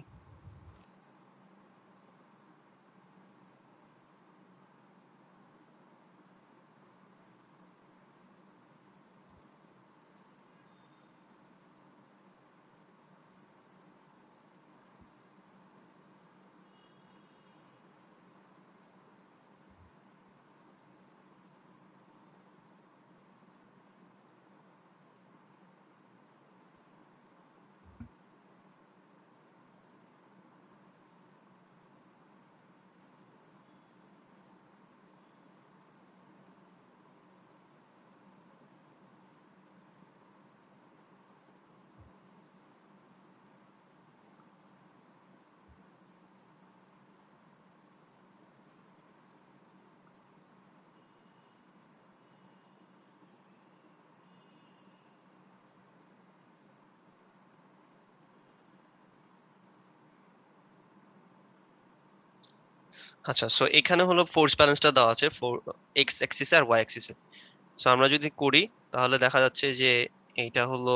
আচ্ছা, সো এখানে হলো ফোর্স ব্যালেন্সটা দেওয়া আছে এক্স অ্যাক্সিসে আর ওয়াই অ্যাক্সিসে। সো আমরা যদি করি তাহলে দেখা যাচ্ছে যে এইটা হলো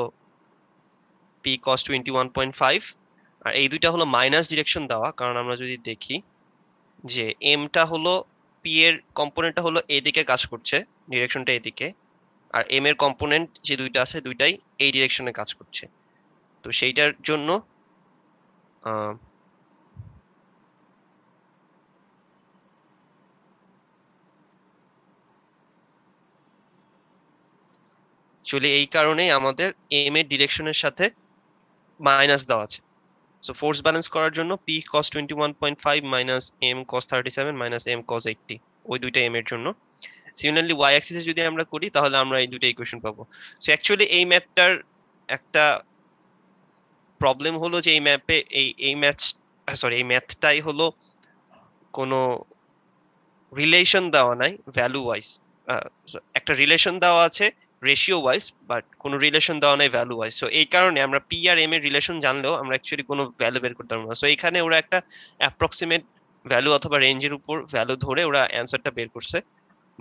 পি cos 21.5, আর এই দুইটা হলো মাইনাস ডিরেকশন দেওয়া, কারণ আমরা যদি দেখি যে এমটা হলো পি এর কম্পোনেন্টটা হলো এদিকে কাজ করছে, ডিরেকশনটা এদিকে, আর এম এর কম্পোনেন্ট যে দুইটা আছে দুইটাই এই ডিরেকশনে কাজ করছে। তো সেইটার জন্য অ্যাকচুয়ালি এই কারণেই আমাদের এম এর ডিরেকশনের সাথে মাইনাস দেওয়া আছে। সো ফোর্স ব্যালেন্স করার জন্য P cos 21.5 minus M cos 37 minus M cos 80, ওই দুইটা এম এর জন্য। সিমিলারলি ওয়াই অ্যাক্সিসে যদি আমরা করি তাহলে আমরা এই দুটো ইকুয়েশন পাবো। সো অ্যাকচুয়ালি এই ম্যাথটার একটা প্রবলেম হলো যে এই ম্যাপে এই ম্যাথটাই হলো কোনো রিলেশন দেওয়া নাই ভ্যালু ওয়াইজ। একটা রিলেশন দেওয়া আছে রেশিও ওয়াইজ, বাট কোনো রিলেশন দেওয়া নাই ভ্যালু ওয়াইজ। সো এই কারণে আমরা পি আর এম এর রিলেশন জানলেও আমরা অ্যাকচুয়ালি কোনো ভ্যালু বের করতে পারবো না। সো এখানে ওরা একটা অ্যাপ্রক্সিমেট ভ্যালু অথবা রেঞ্জের উপর ভ্যালু ধরে ওরা অ্যান্সারটা বের করছে,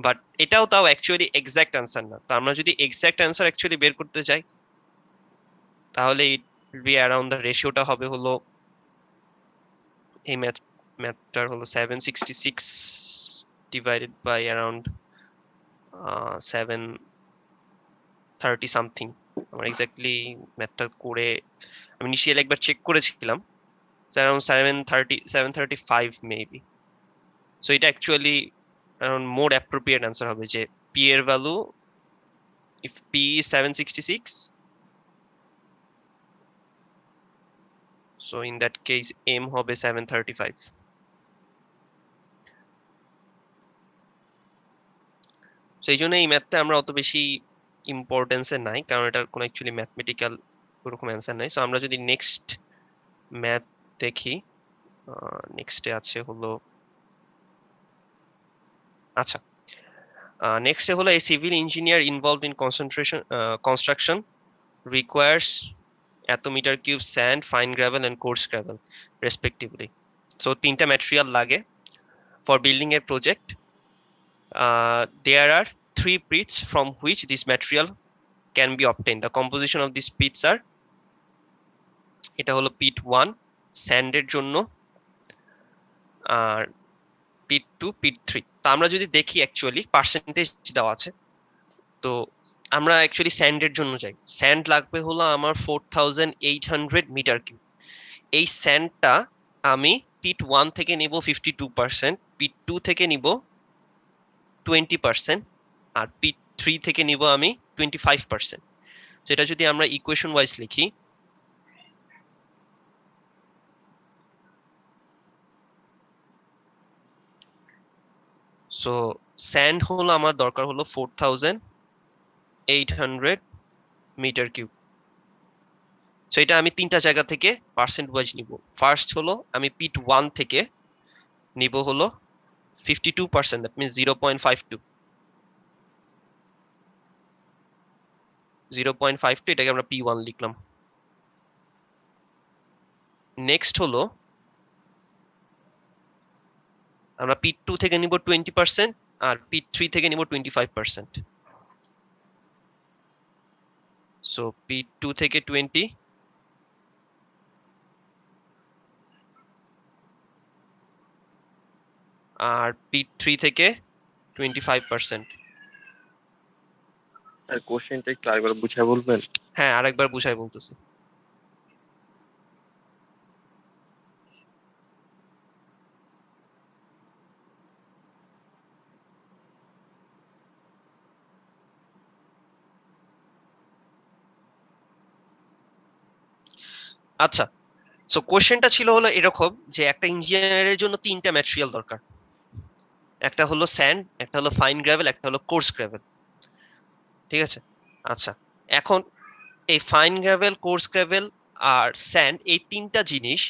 বাট এটাও তাও অ্যাকচুয়ালি এক্সাক্ট অ্যান্সার না। তো আমরা যদি এক্সাক্ট অ্যান্সার অ্যাকচুয়ালি বের করতে চাই, তাহলে ইট বি অ্যারাউন্ড দ্য রেশিওটা হবে হলো, এই ম্যাথটার হলো 766 ডিভাইডেড বাই অ্যারাউন্ড 730 সামথিং। আমার এক্স্যাক্টলি ম্যাথটা করে আমি ইনিশিয়ালি একবার চেক করেছিলাম, অ্যারাউন্ড 735 মেবি। সো এটা অ্যাকচুয়ালি অ্যারাউন্ড মোর অ্যাপ্রোপ্রিয়েট অ্যান্সার হবে, যে পি এর value if P is 766, so in that case m হবে 735. so এই জন্য এই ম্যাথটা আমরা অত বেশি ইম্পর্টেন্সে নাই, কারণ এটার কোনো অ্যাকচুয়ালি ম্যাথমেটিক্যাল ওরকম অ্যান্সার নাই। সো আমরা যদি নেক্সট ম্যাথ দেখি, নেক্সটে আছে হলো, আচ্ছা নেক্সটে হলো a civil engineer involved in construction requires এত metre cube sand, fine gravel and coarse gravel respectively. So তিনটা ম্যাটেরিয়াল লাগে for building a project. There are 3 pits from which this material can be obtained. The composition of these pits are, এটা হলো pit 1 স্যান্ডের জন্য, আর pit 2 pit 3। তো আমরা যদি দেখি actually percentage দেওয়া আছে, তো আমরা অ্যাকচুয়ালি স্যান্ডের জন্য যাই। স্যান্ড লাগবে হলো আমার 4800 মিটার কিউব। এই স্যান্ডটা আমি পিট 1 থেকে নিব 52%, পিট 2 থেকে নিব 20%, আর পিট 3 থেকে নিব আমি 25%। যেটা যদি আমরা ইকুয়েশন ওয়াইজ লিখি, সো স্যান্ড হলো আমার দরকার হলো 4800 মিটার কিউব। সো এটা আমি তিনটা জায়গা থেকে পার্সেন্ট ওয়াইজ নিব। ফার্স্ট হলো আমি পিট 1 থেকে নিব হলো 52%, দ্যাট মিনস 0.52, 0.52, এটাকে আমরা P1 লিখলাম। নেক্সট হলো আমরা পিট 2 থেকে নিব 20%, আর পিট 3 থেকে নিব 25%। সো পিট 2 থেকে 20, আর পিট 3 থেকে 25%।
আর কোশ্চেনটা একটু আরেকবার বুঝায় বলবেন?
হ্যাঁ, আরেকবার বুঝাই বলতেছি। আচ্ছা, সো কোশ্চেনটা ছিল হলো এরকম, যে একটা ইঞ্জিনিয়ারের জন্য তিনটা ম্যাটেরিয়াল দরকার। একটা হলো স্যান্ড, একটা হলো ফাইন গ্রাভেল, একটা হলো কোর্স গ্রাভেল। ঠিক আছে, আচ্ছা এখন এই ফাইন গ্রাভেল, কোর্স গ্রাভেল আর স্যান্ড, এই তিনটা জিনিস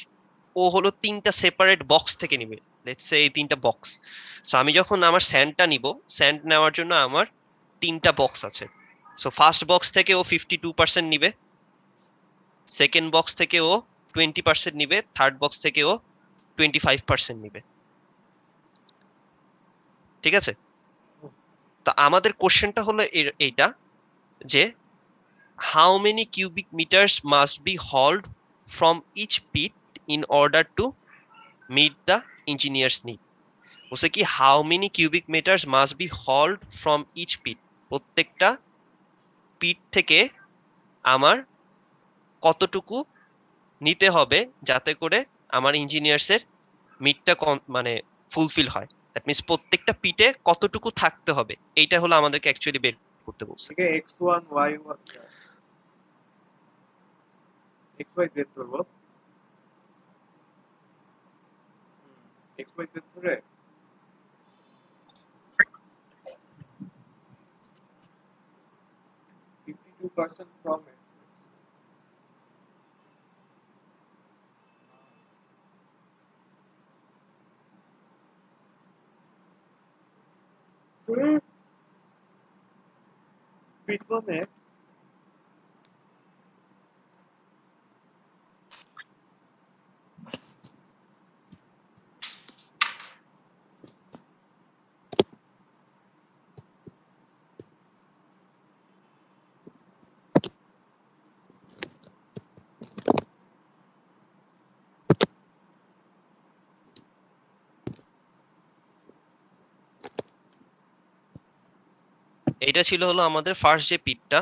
ও হলো তিনটা সেপারেট বক্স থেকে নিবে। লেটস সে এই তিনটা বক্স। সো আমি যখন আমার স্যান্ডটা নিব, স্যান্ড নেওয়ার জন্য আমার তিনটা বক্স আছে। সো ফার্স্ট বক্স থেকে ও 52% নিবে, সেকেন্ড বক্স থেকে ও 20% নিবে, থার্ড বক্স থেকে ও 25% নিবে। ঠিক আছে, তো আমাদের কোশ্চেনটা হলো এইটা, যে how many cubic meters must be hauled from each pit in order to meet the engineer's need. বলছে কি how many cubic meters must be hauled from each pit, প্রত্যেকটা পিট থেকে আমার কতটুকু নিতে হবে যাতে করে আমার ইঞ্জিনিয়ার্সের মিটটা মানে ফুলফিল হয়। দ্যাট মিন্স প্রত্যেকটা পিটে কতটুকু থাকতে হবে, এইটা হলো আমাদেরকে অ্যাকচুয়ালি বের করতে বলছে।
থেকে x1 y1 xyz ধরবো, xyz ধরে %, from it. P পিট মানে
এটা ছিল হলো আমাদের ফার্স্ট যে পিটটা,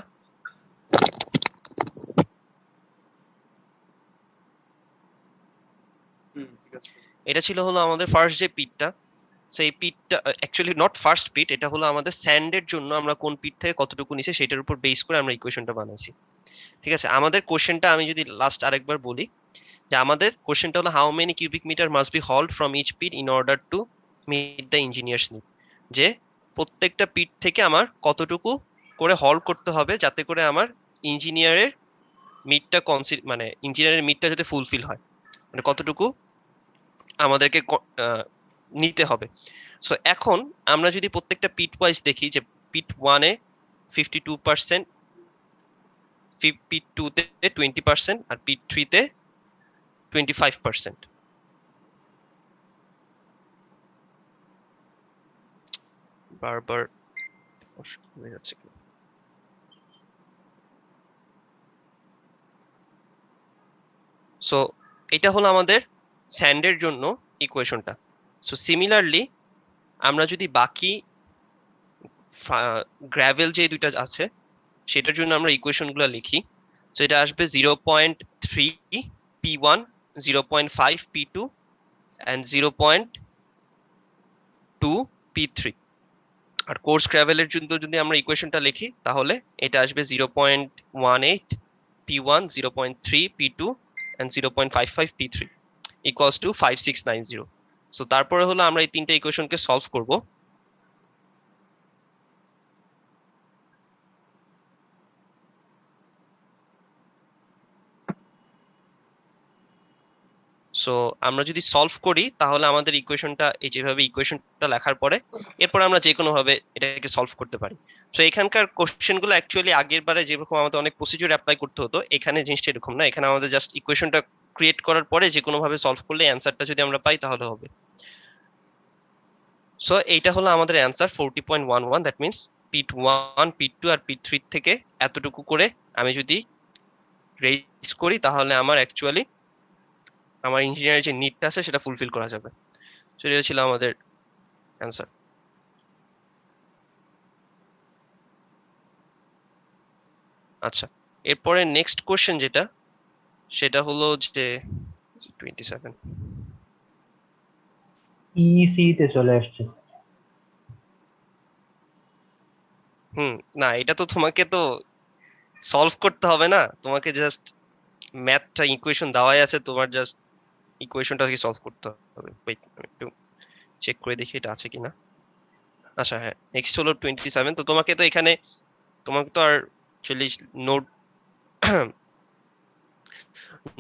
ঠিক আছে
এটা ছিল হলো আমাদের ফার্স্ট যে পিটটা। সেই পিটটা অ্যাকচুয়ালি নট ফার্স্ট পিট, এটা হলো আমাদের স্যান্ডের জন্য আমরা কোন পিট থেকে কতটুকু নিছি সেটার উপর বেস করে আমরা ইকুয়েশনটা বানাইছি। ঠিক আছে, আমাদের কোশ্চেনটা আমি যদি লাস্ট আরেকবার বলি, যে আমাদের কোশ্চেনটা হলো how many cubic metre must be hauled from each pit in order to meet the engineers need, যে প্রত্যেকটা পিট থেকে আমার কতটুকু করে হল করতে হবে যাতে করে আমার ইঞ্জিনিয়ারের মিটটা মানে ইঞ্জিনিয়ারের মিটটা যাতে ফুলফিল হয়, মানে কতটুকু আমাদেরকে নিতে হবে। সো এখন আমরা যদি প্রত্যেকটা পিট ওয়াইজ দেখি, যে পিট 1 এ 52%, পিট 2 তে 20% আর পিট 3 তে 25%। বারবার হয়ে যাচ্ছে। সো এটা হলো আমাদের স্যান্ডের জন্য ইকুয়েশনটা। সো সিমিলারলি আমরা যদি বাকি গ্র্যাভেল যে দুইটা আছে সেটার জন্য আমরা ইকুয়েশনগুলো লিখি, সো এটা আসবে 0.3 P1, 0.5 P2 and 0.2 P3। R course গ্র্যাভেলের জন্য যদি আমরা ইকুয়েশনটা লিখি তাহলে এটা আসবে 0.18 P1, 0.3 P2 and 0.55 P3 equals to 5690। So তারপরে হলো আমরা এই তিনটা ইকুয়েশনকে সলভ করব। সো আমরা যদি সলভ করি তাহলে আমাদের ইকুয়েশনটা এই যেভাবে ইকুয়েশনটা লেখার পরে এরপর আমরা যে কোনো ভাবে এটাকে সলভ করতে পারি। সো এখানকার কোশ্চেনগুলো অ্যাকচুয়ালি আগের বারে যেরকম আমাদের অনেক প্রসিডিউর অ্যাপ্লাই করতে হতো, এখানে জিনিসটা এরকম না। এখানে আমাদের জাস্ট ইকুয়েশনটা ক্রিয়েট করার পরে যে কোনো ভাবে সলভ করলে অ্যান্সারটা যদি আমরা পাই তাহলে হবে। সো এইটা হলো আমাদের অ্যান্সার 40.11। দ্যাট মিনস পিট 1, পিট 2 আর পিট 3 থেকে এতটুকু করে আমি যদি রেজ করি তাহলে আমার অ্যাকচুয়ালি আমার ইঞ্জিনিয়ারের যে নিডটা আছে সেটা ফুলফিল করা যাবে। সো এটা ছিল আমাদের অ্যান্সার। আচ্ছা, এরপরে নেক্সট কোশ্চেন যেটা, সেটা হলো যে 27।
ইসি তে চলে আসছে।
না এটা তো তোমাকে তো সলভ করতে হবে না, তোমাকে জাস্ট ম্যাথটা ইকুয়েশন দেওয়াই আছে, তোমার জাস্ট ইকুয়েশনটাকে সলভ করতে হবে। ওয়েট আমি একটু চেক করে দেখি এটা আছে কিনা। আচ্ছা হ্যাঁ, নেক্সট হলো 27। তো তোমাকে তো এখানে তোমাকে তো আর 40 নোড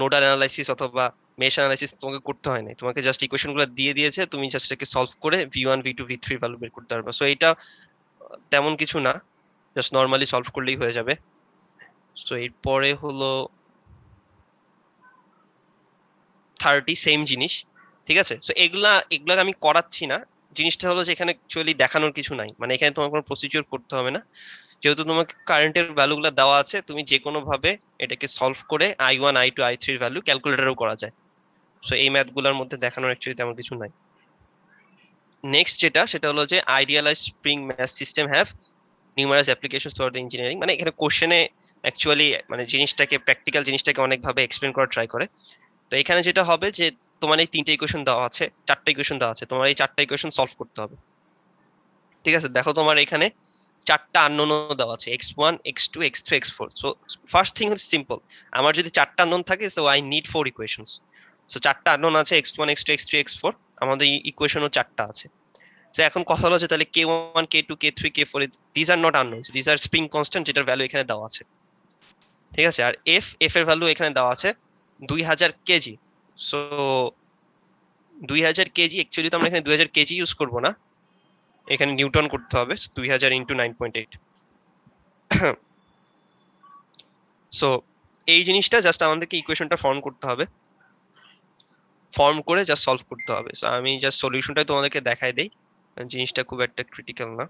নোডাল অ্যানালাইসিস অথবা মেশ অ্যানালাইসিস তোমাকে করতে হয় না, তোমাকে জাস্ট ইকুয়েশনগুলো দিয়ে দিয়েছে, তুমি জাস্ট এটাকে সলভ করে v1 v2 v3 ভ্যালু বের করতে পারবে। সো এটা তেমন কিছু না, জাস্ট নরমালি সলভ করলেই হয়ে যাবে। সো এরপরে হলো 30, সেম জিনিস। ঠিক আছে, সো এগুলা আমি করাচ্ছি না। জিনিসটা হলো যে এখানে অ্যাকচুয়ালি দেখানোর কিছু নাই, মানে এখানে তোমার কোনো প্রসিডিউর করতে হবে না, যেহেতু তোমাকে কারেন্টের ভ্যালুগুলো দেওয়া আছে, তুমি যে কোনো ভাবে এটাকে সলভ করে i1 i2 i3 এর ভ্যালু ক্যালকুলেটরেও করা যায়। সো এই ম্যাথগুলোর মধ্যে দেখানোর অ্যাকচুয়ালি তেমন কিছু নাই। নেক্সট যেটা, সেটা হলো যে idealise spring math system have numerous applications for the engineering. মানে এখানে কোশ্চেনে অ্যাকচুয়ালি মানে জিনিসটাকে প্র্যাকটিক্যাল জিনিসটাকে অনেকভাবে এক্সপ্লেন করার ট্রাই করে। তো এখানে যেটা হবে যে তোমার এই তিনটে ইকুয়েশন দেওয়া আছে, চারটা ইকুয়েশন দেওয়া আছে, তোমার এই চারটা ইকুয়েশন সলভ করতে হবে। ঠিক আছে, দেখো তোমার এখানে চারটা আননোনও দেওয়া আছে, x1 x2 x3 x4। So first thing is simple, আমার যদি চারটা আননোন থাকে so I need 4 equations. So চারটা আননোন আছে x1 x2 x3 x4, আমাদের ইকুয়েশনও চারটা আছে। সো এখন কথা হলো যে তাহলে k1 k2 k3 k4 this are not unknowns, this are spring constant যেটার ভ্যালু এখানে দেওয়া আছে। ঠিক আছে, আর এফ এর ভ্যালু এখানে দেওয়া আছে 2000 কেজি। সো 2000 কেজি, অ্যাকচুয়ালি তো আমরা এখানে 2000 কেজি ইউজ করব না, এখানে নিউটন করতে হবে। 2000 ইন্টু 9.8। সো এই জিনিসটা জাস্ট আমাদেরকে ইকুয়েশনটা ফর্ম করতে হবে, ফর্ম করে জাস্ট সলভ করতে হবে। সো আমি জাস্ট সলিউশনটা তোমাদেরকে দেখাই দেই, জিনিসটা খুব একটা ক্রিটিক্যাল না।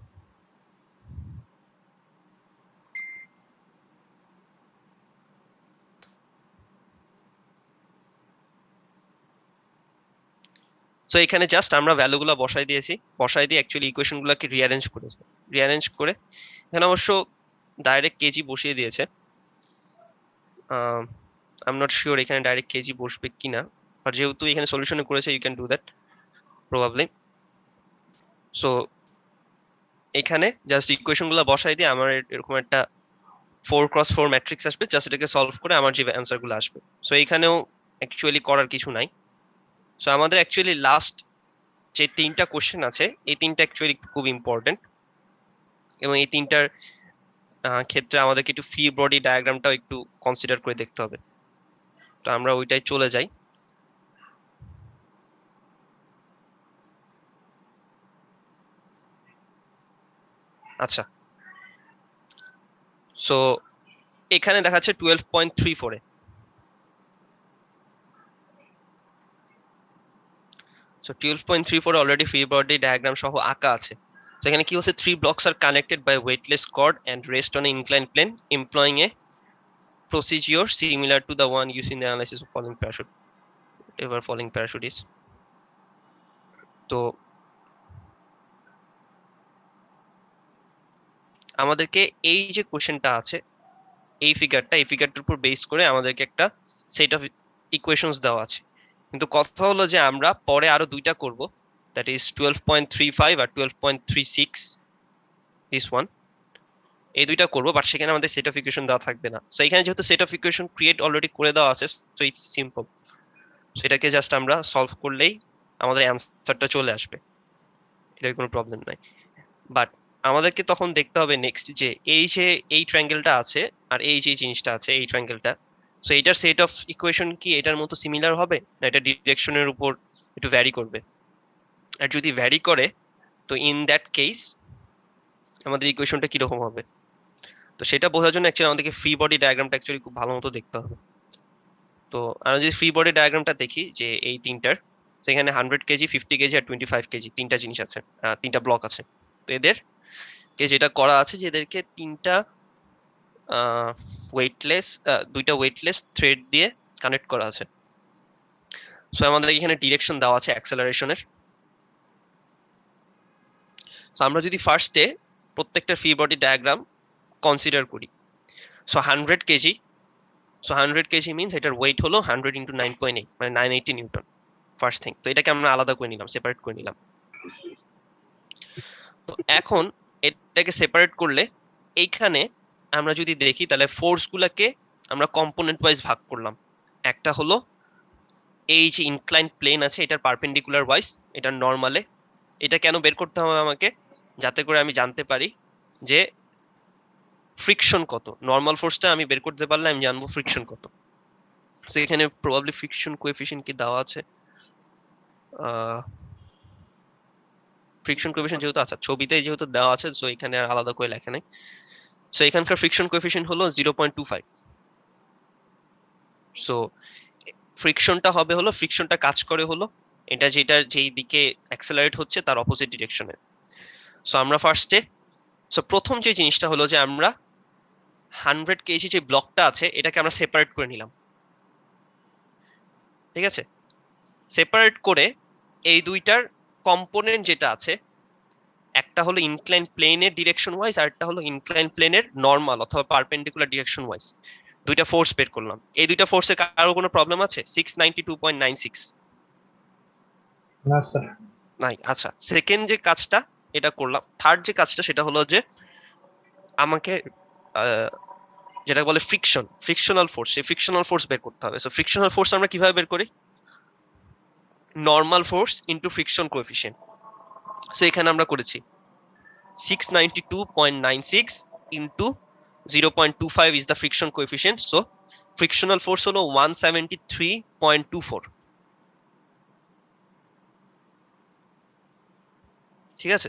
সো এখানে জাস্ট আমরা ভ্যালুগুলো বসাই দিয়েছি, বসাই দিয়ে অ্যাকচুয়ালি ইকুয়েশনগুলোকে রিঅ্যারেঞ্জ করেছি, রিঅ্যারেঞ্জ করে এখানে অবশ্য ডাইরেক্ট কেজি বসিয়ে দিয়েছে। আই এম নট শিওর এখানে ডাইরেক্ট কেজি বসবে কিনা, বাট যেহেতু এখানে সলিউশনে করেছে you can do that probably. So এখানে জাস্ট ইকুয়েশনগুলো বসাই দিয়ে আমার এরকম একটা 4x4 ম্যাট্রিক্স আসবে, জাস্ট এটাকে সলভ করে আমার যে অ্যান্সারগুলো আসবে। সো এখানেও অ্যাকচুয়ালি করার কিছু নাই। সো আমাদের অ্যাকচুয়ালি লাস্ট যে 3টা কোশ্চেন আছে, এই 3টা অ্যাকচুয়ালি খুব ইম্পর্টেন্ট, এবং এই 3টার ক্ষেত্রে আমাদেরকে একটু ফ্রি বডি ডায়াগ্রামটাও একটু কনসিডার করে দেখতে হবে। তো আমরা ওইটাই চলে যাই। আচ্ছা, সো এখানে দেখাচ্ছে 12.34 এ। So 12.34 already free body diagram সহ আঁকা আছে। তো এখানে কি হচ্ছে, 3 blocks are connected by weightless cord and rest on an inclined plane employing a procedure similar to the one used in the analysis of falling parachute, whatever falling parachute is. তো আমাদেরকে এই যে কোশ্চেনটা আছে, এই ফিগারটার উপর বেস করে আমাদেরকে একটা সেট অফ ইকুয়েশনস দেওয়া আছে। কিন্তু কথা হলো যে আমরা পরে আরো 2টা করব, দ্যাট ইজ 12.35 আর 12.36, দিস ওয়ান, এই 2টা করব, বাট সেখানে আমাদের সেট অফ ইকুয়েশন দেওয়া থাকবে না। সো এখানে যেহেতু set of equation create already করে দেওয়া আছে, সো ইটস সিম্পল, সেটাকে জাস্ট আমরা সলভ করলেই আমাদের অ্যান্সারটা চলে আসবে, এটার কোনো প্রবলেম নাই। বাট আমাদেরকে তখন দেখতে হবে নেক্সট যে এই ট্রায়াঙ্গেলটা আছে আর এই যে জিনিসটা আছে এই ট্রায়াঙ্গেলটা, সো এটার সেট অফ ইকুয়েশন কি এটার মতো সিমিলার হবে, না এটা ডিরেকশনের উপর একটু ভ্যারি করবে। আর যদি ভ্যারি করে, তো ইন দ্যাট কেস আমাদের ইকুয়েশনটা কিরকম হবে। তো সেটা বোঝার জন্য অ্যাকচুয়ালি আমাদেরকে ফ্রি বডি ডায়াগ্রামটা অ্যাকচুয়ালি খুব ভালো মতো দেখতে হবে। তো আমরা যদি ফ্রি বডি ডায়াগ্রামটা দেখি যে এই 3টার, সেখানে 100 কেজি, 50 কেজি আর 25 কেজি 3টা জিনিস আছে, 3টা ব্লক আছে। তো এদেরকে যেটা করা আছে যে এদেরকে 3টা ওয়েটলেস, 2টা ওয়েটলেস থ্রেড দিয়ে কানেক্ট করা আছে। সো আমাদের এখানে ডিরেকশন দেওয়া আছে অ্যাক্সেলারেশনের। সো আমরা যদি ফার্স্টে প্রত্যেকটা ফ্রি বডি ডায়াগ্রাম কনসিডার করি, so 100 KG, so 100 KG means এটার ওয়েট হলো 100 ইন্টু 9.8, মানে 980 নিউটন ফার্স্ট থিং। তো এটাকে আমরা আলাদা করে নিলাম, সেপারেট করে নিলাম। তো এখন এটাকে সেপারেট করলে এইখানে আমরা যদি দেখি তাহলে ফোর্স গুলাকে আমরা কম্পোনেন্ট ওয়াইজ ভাগ করলাম। একটা হলো এই যে ইনক্লাইন প্লেন আছে এটার পারপেন্ডিকুলার ওয়াইজ, এটা নর্মালে। এটা কেন বের করতে হবে আমাকে, যাতে করে আমি জানতে পারি যে ফ্রিকশন কত। নর্মাল ফোর্সটা আমি বের করতে পারলে আমি জানবো ফ্রিকশন কত। সো এখানে প্রবাবলি ফ্রিকশন কোএফিশিয়েন্ট কি দেওয়া আছে, ফ্রিকশন কোএফিশিয়েন্ট যেহেতু আচ্ছা ছবিতে যেহেতু দেওয়া আছে, সো এখানে আর আলাদা করে লেখা নেই। সো এখানকার ফ্রিকশন কোএফিশিয়েন্ট হলো 0.25। সো ফ্রিকশনটা হবে হলো, ফ্রিকশনটা কাজ করে হলো এটা যেই দিকে অ্যাক্সেলারেট হচ্ছে তার অপোজিট ডিরেকশনে। সো আমরা ফার্স্টে, সো প্রথম যে জিনিসটা হলো যে আমরা 100 কেজি যে ব্লকটা আছে এটাকে আমরা সেপারেট করে নিলাম, ঠিক আছে। সেপারেট করে এই 2টার কম্পোনেন্ট যেটা আছে, একটা হলো ইনক্লাইন প্লেনের ডিরেকশন ওয়াইজ আর একটা হলো ইনক্লাইন প্লেনের নরমাল অথবা পারপেন্ডিকুলার ডিরেকশন ওয়াইজ 2টা ফোর্স বের করলাম। এই 2টা ফোর্সে কারো কোনো প্রবলেম আছে? 692.96
না স্যার।
নাই। আচ্ছা, সেকেন্ড যে কাজটা এটা করলাম। থার্ড যে কাজটা সেটা হলো যে আমাকে যেটা বলে ফ্রিকশনাল ফোর্স, সেই ফ্রিকশনাল ফোর্স বের করতে হবে। সো ফ্রিকশনাল ফোর্স আমরা কিভাবে বের করি, normal force into friction coefficient. So এখানে আমরা করেছি 692.96 into 0.25 is the friction coefficient. So frictional force হলো 173.24, ঠিক আছে।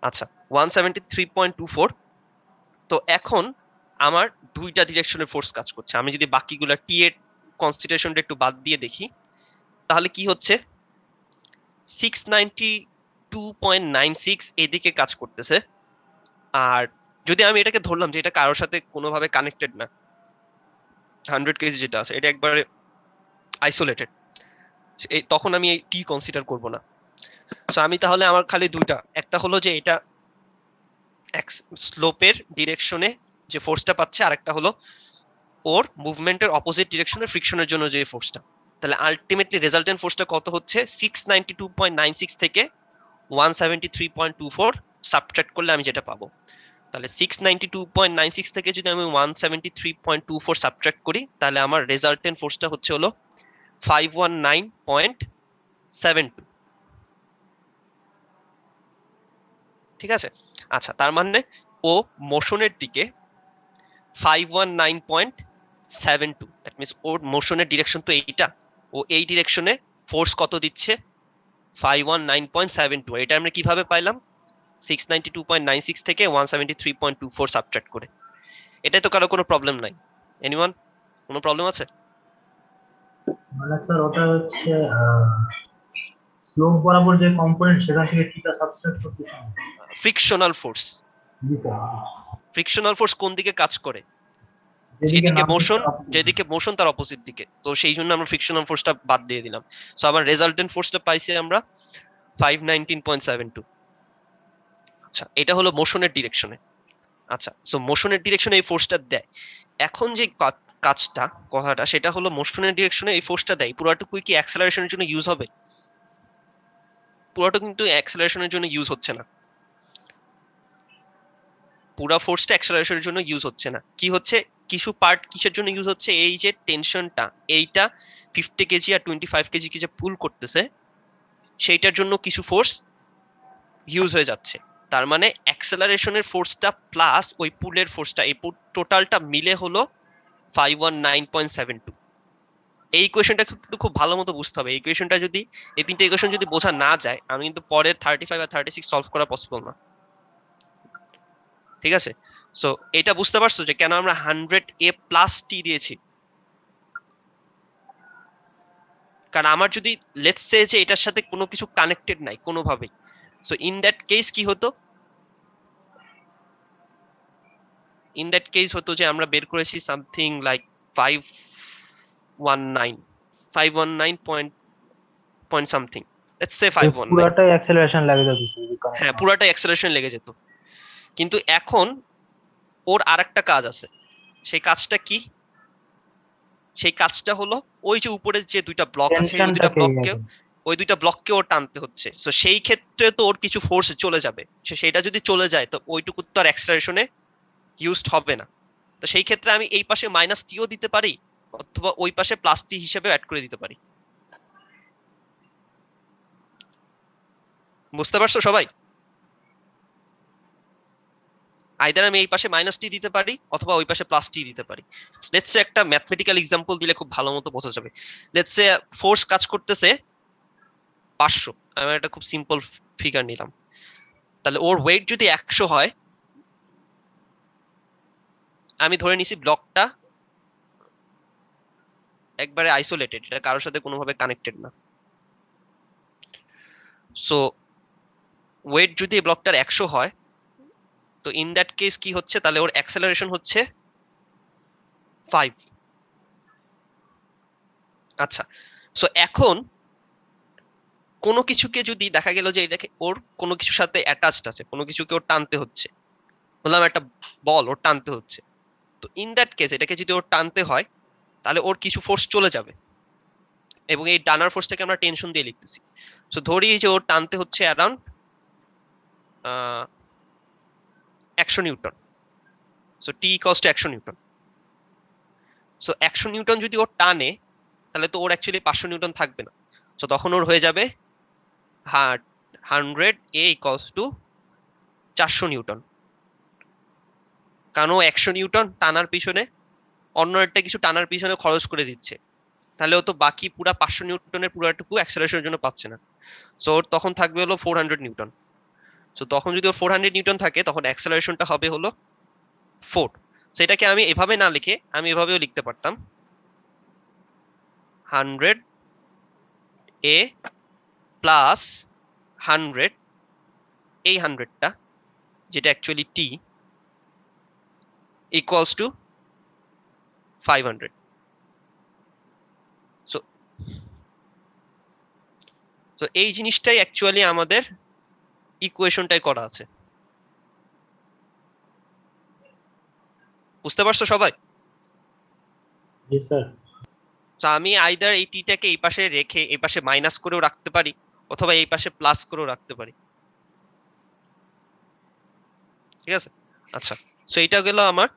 আচ্ছা 173.24। তো এখন আমার দুইটা ডিরেকশনে ফোর্স কাজ করছে। আমি যদি বাকিগুলা টি এর কনসিডারেশনটা একটু বাদ দিয়ে দেখি, তাহলে কি হচ্ছে 692.96 এদিকে কাজ করতেছে। আর যদি আমি এটাকে ধরলাম যে এটা কারোর সাথে কোনোভাবে কানেক্টেড না, 100 কেজি যেটা আছে এটা একবারে আইসোলেটেড, তখন আমি এই টি কনসিডার করব না। সো আমি তাহলে আমার খালি দুইটা, একটা হলো যে এটা স্লোপের ডিরেকশনে যে ফোর্সটা পাচ্ছে, আর একটা হলো ওর মুভমেন্টের অপোজিট ডিরেকশনে ফ্রিকশনের জন্য যে ফোর্সটা। তাহলে আলটিমেটলি রেজাল্টেন্ট ফোর্সটা কত হচ্ছে 692.96 থেকে 173.24 সাবট্রাক্ট করলে আমি যেটা পাবো। তাহলে 692.96 থেকে যদি আমি 173.24 সাবট্রাক্ট করি, তাহলে আমার রেজাল্টেন্ট ফোর্সটা হচ্ছে হলো 519.72। ঠিক আছে, আচ্ছা, তার মানে ও মোশনের দিকে 519.72, দ্যাট মিন্স ওর মোশনের ডিরেকশন তো এইটা, ও এই ডিরেকশনে ফোর্স কত দিচ্ছে 519.72। এটা আমরা কিভাবে পাইলাম 692.96 থেকে 173.24 সাবট্রাক্ট করে। এটাই তো কারো কোনো প্রবলেম নাই? এনিওয়ান কোনো প্রবলেম আছে?
মানে স্যার ওটা হচ্ছে স্লোপ বরাবর যে কম্পোনেন্ট সেখান থেকে থিটা সাবট্রাক্ট করতেছে
ফ্রিকশনাল ফোর্স। ফ্রিকশনাল ফোর্স কোন দিকে কাজ করে? যেদিকে মোশন তার অপোজিট দিকে, তো সেই জন্য আমরা ফ্রিকশনাল ফোর্সটা বাদ দিয়ে দিলাম। সো আবার রেজাল্টেন্ট ফোর্সটা পাইছি আমরা 519.72। আচ্ছা, এটা হলো মোশনের ডিরেকশনে। আচ্ছা, সো মোশনের ডিরেকশনে এই ফোর্সটা দেয়। এখন যে কাজটা কথাটা সেটা হলো মোশনের ডিরেকশনে এই ফোর্সটা দেয়, পুরোটুকুই কি অ্যাক্সেলারেশনের জন্য ইউজ হবে? পুরোটা কিন্তু অ্যাক্সেলারেশনের জন্য ইউজ হচ্ছে না, পুরো ফোর্সটা অ্যাক্সেলারেশনের জন্য ইউজ হচ্ছে না। কি হচ্ছে, কিছু পার্ট কিসের জন্য ইউজ হচ্ছে, এই যে টেনশনটা এইটা 50 কেজি আর 25 কেজি কি যে পুল করতেছে সেইটার জন্য কিছু ফোর্স ইউজ হয়ে যাচ্ছে। তার মানে অ্যাক্সেলারেশনের ফোর্সটা প্লাস ওই পুলের ফোর্সটা, এই টোটালটা মিলে হলো 519.72। এই ইকুয়েশনটা কিন্তু খুব ভালো মতো বুঝতে হবে। এই ইকুয়েশনটা যদি, এই তিনটে ইকুয়েশন যদি বোঝা না যায়, আমি কিন্তু পরের 35 আর 36 সলভ করা পসিবল না। ঠিক আছে, সো এটা বুঝতে পারছো যে কেন আমরা 100A প্লাস টি দিয়েছি? কারণ আমার যদি লেটস সে যে এটার সাথে কোনো কিছু কানেক্টেড নাই কোনোভাবেই, সো ইন দ্যাট কেস কি হতো, ইন দ্যাট কেস হতো যে আমরা বের করেছি something like 519 point something, let's say 519।
পুরোটাই অ্যাক্সেলারেশন লাগে যাচ্ছে।
হ্যাঁ, পুরাটাই অ্যাক্সেলারেশন লেগে যেত। কিন্তু এখন ওর আরেকটা কাজ আছে। সেই কাজটা কি? সেই কাজটা হলো ওই যে উপরের যে দুইটা ব্লক আছে, ওই দুইটা ব্লককে ওর টানতে হচ্ছে। সো সেই ক্ষেত্রে তো ওর কিছু ফোর্স চলে যাবে, সেটা যদি চলে যায় তো ওইটুকু তো আর অ্যাক্সেলারেশনে ইউজড হবে না। তো সেই ক্ষেত্রে আমি এই পাশে মাইনাস টিও দিতে পারি, অথবা ওই পাশে প্লাস টি হিসেবে অ্যাড করে দিতে পারি। বুঝতে পারছো সবাই? আইদার আমি এই পাশে মাইনাস টি দিতে পারি অথবা ওই পাশে প্লাস টি দিতে পারি। লেটস সে একটা ম্যাথমেটিক্যাল এক্সাম্পল দিলে খুব ভালো মতো বোঝা যাবে। লেটস সে ফোর্স কাজ করতেছে 500, আমি একটা খুব সিম্পল ফিগার নিলাম। তাহলে ওর ওয়েট যদি 100 হয়, আমি ধরে নিছি ব্লকটা একবারে আইসোলেটেড, এটা কারোর সাথে কোনোভাবে কানেক্টেড না। সো ওয়েট যদি ব্লকটার 100 হয়, তো ইন দ্যাট কেস কি হচ্ছে, তাহলে ওর অ্যাক্সেলারেশন হচ্ছে 5। আচ্ছা, সো এখন কোনো কিছুকে যদি দেখা গেল যে এটাকে ওর কোনো কিছুর সাথে অ্যাটাচড আছে, কোনো কিছুকে ওর টানতে হচ্ছে, বললাম একটা বল ওর টানতে হচ্ছে, তো ইন দ্যাট কেস এটাকে যদি ওর টানতে হয় তাহলে ওর কিছু ফোর্স চলে যাবে, এবং এই টানার ফোর্সটাকে আমরা টেনশন দিয়ে লিখতেছি। সো ধরি যে ওর টানতে হচ্ছে around 100 Newton. So T equals to 100 Newton. So 100 Newton যদি ওর টানে, তাহলে তো ওর অ্যাকচুয়ালি 500 নিউটন থাকবে না। সো তখন ওর হয়ে যাবে 100A ইকুয়ালস টু 400 নিউটন। কারণ ও 100 নিউটন টানার পিছনে, অন্য একটা কিছু টানার পিছনে খরচ করে দিচ্ছে, তাহলে ও তো বাকি পুরা 500 নিউটনের পুরাটুকু অ্যাক্সেলারেশনের জন্য পাচ্ছে না। সো ওর তখন থাকবে হলো 400 নিউটন। সো তখন যদি ওর 400 নিউটন থাকে, তখন অ্যাক্সেলারেশনটা হবে হলো 4। সেটাকে আমি এভাবে না লিখে আমি এভাবেও লিখতে পারতাম 100 a প্লাস 100 এই 100টা যেটা actually t equals to 500। So তো এই জিনিসটাই অ্যাকচুয়ালি আমাদের ইকুয়েশনটাই করা আছে। বুঝতে পারছো সবাই?
জি স্যার।
তো আমি আইদার এই টিটাকে এই পাশে রেখে এই পাশে মাইনাস করেও রাখতে পারি অথবা এই পাশে প্লাস করেও রাখতে পারি। ঠিক আছে, আচ্ছা। সো এটা গেল আমার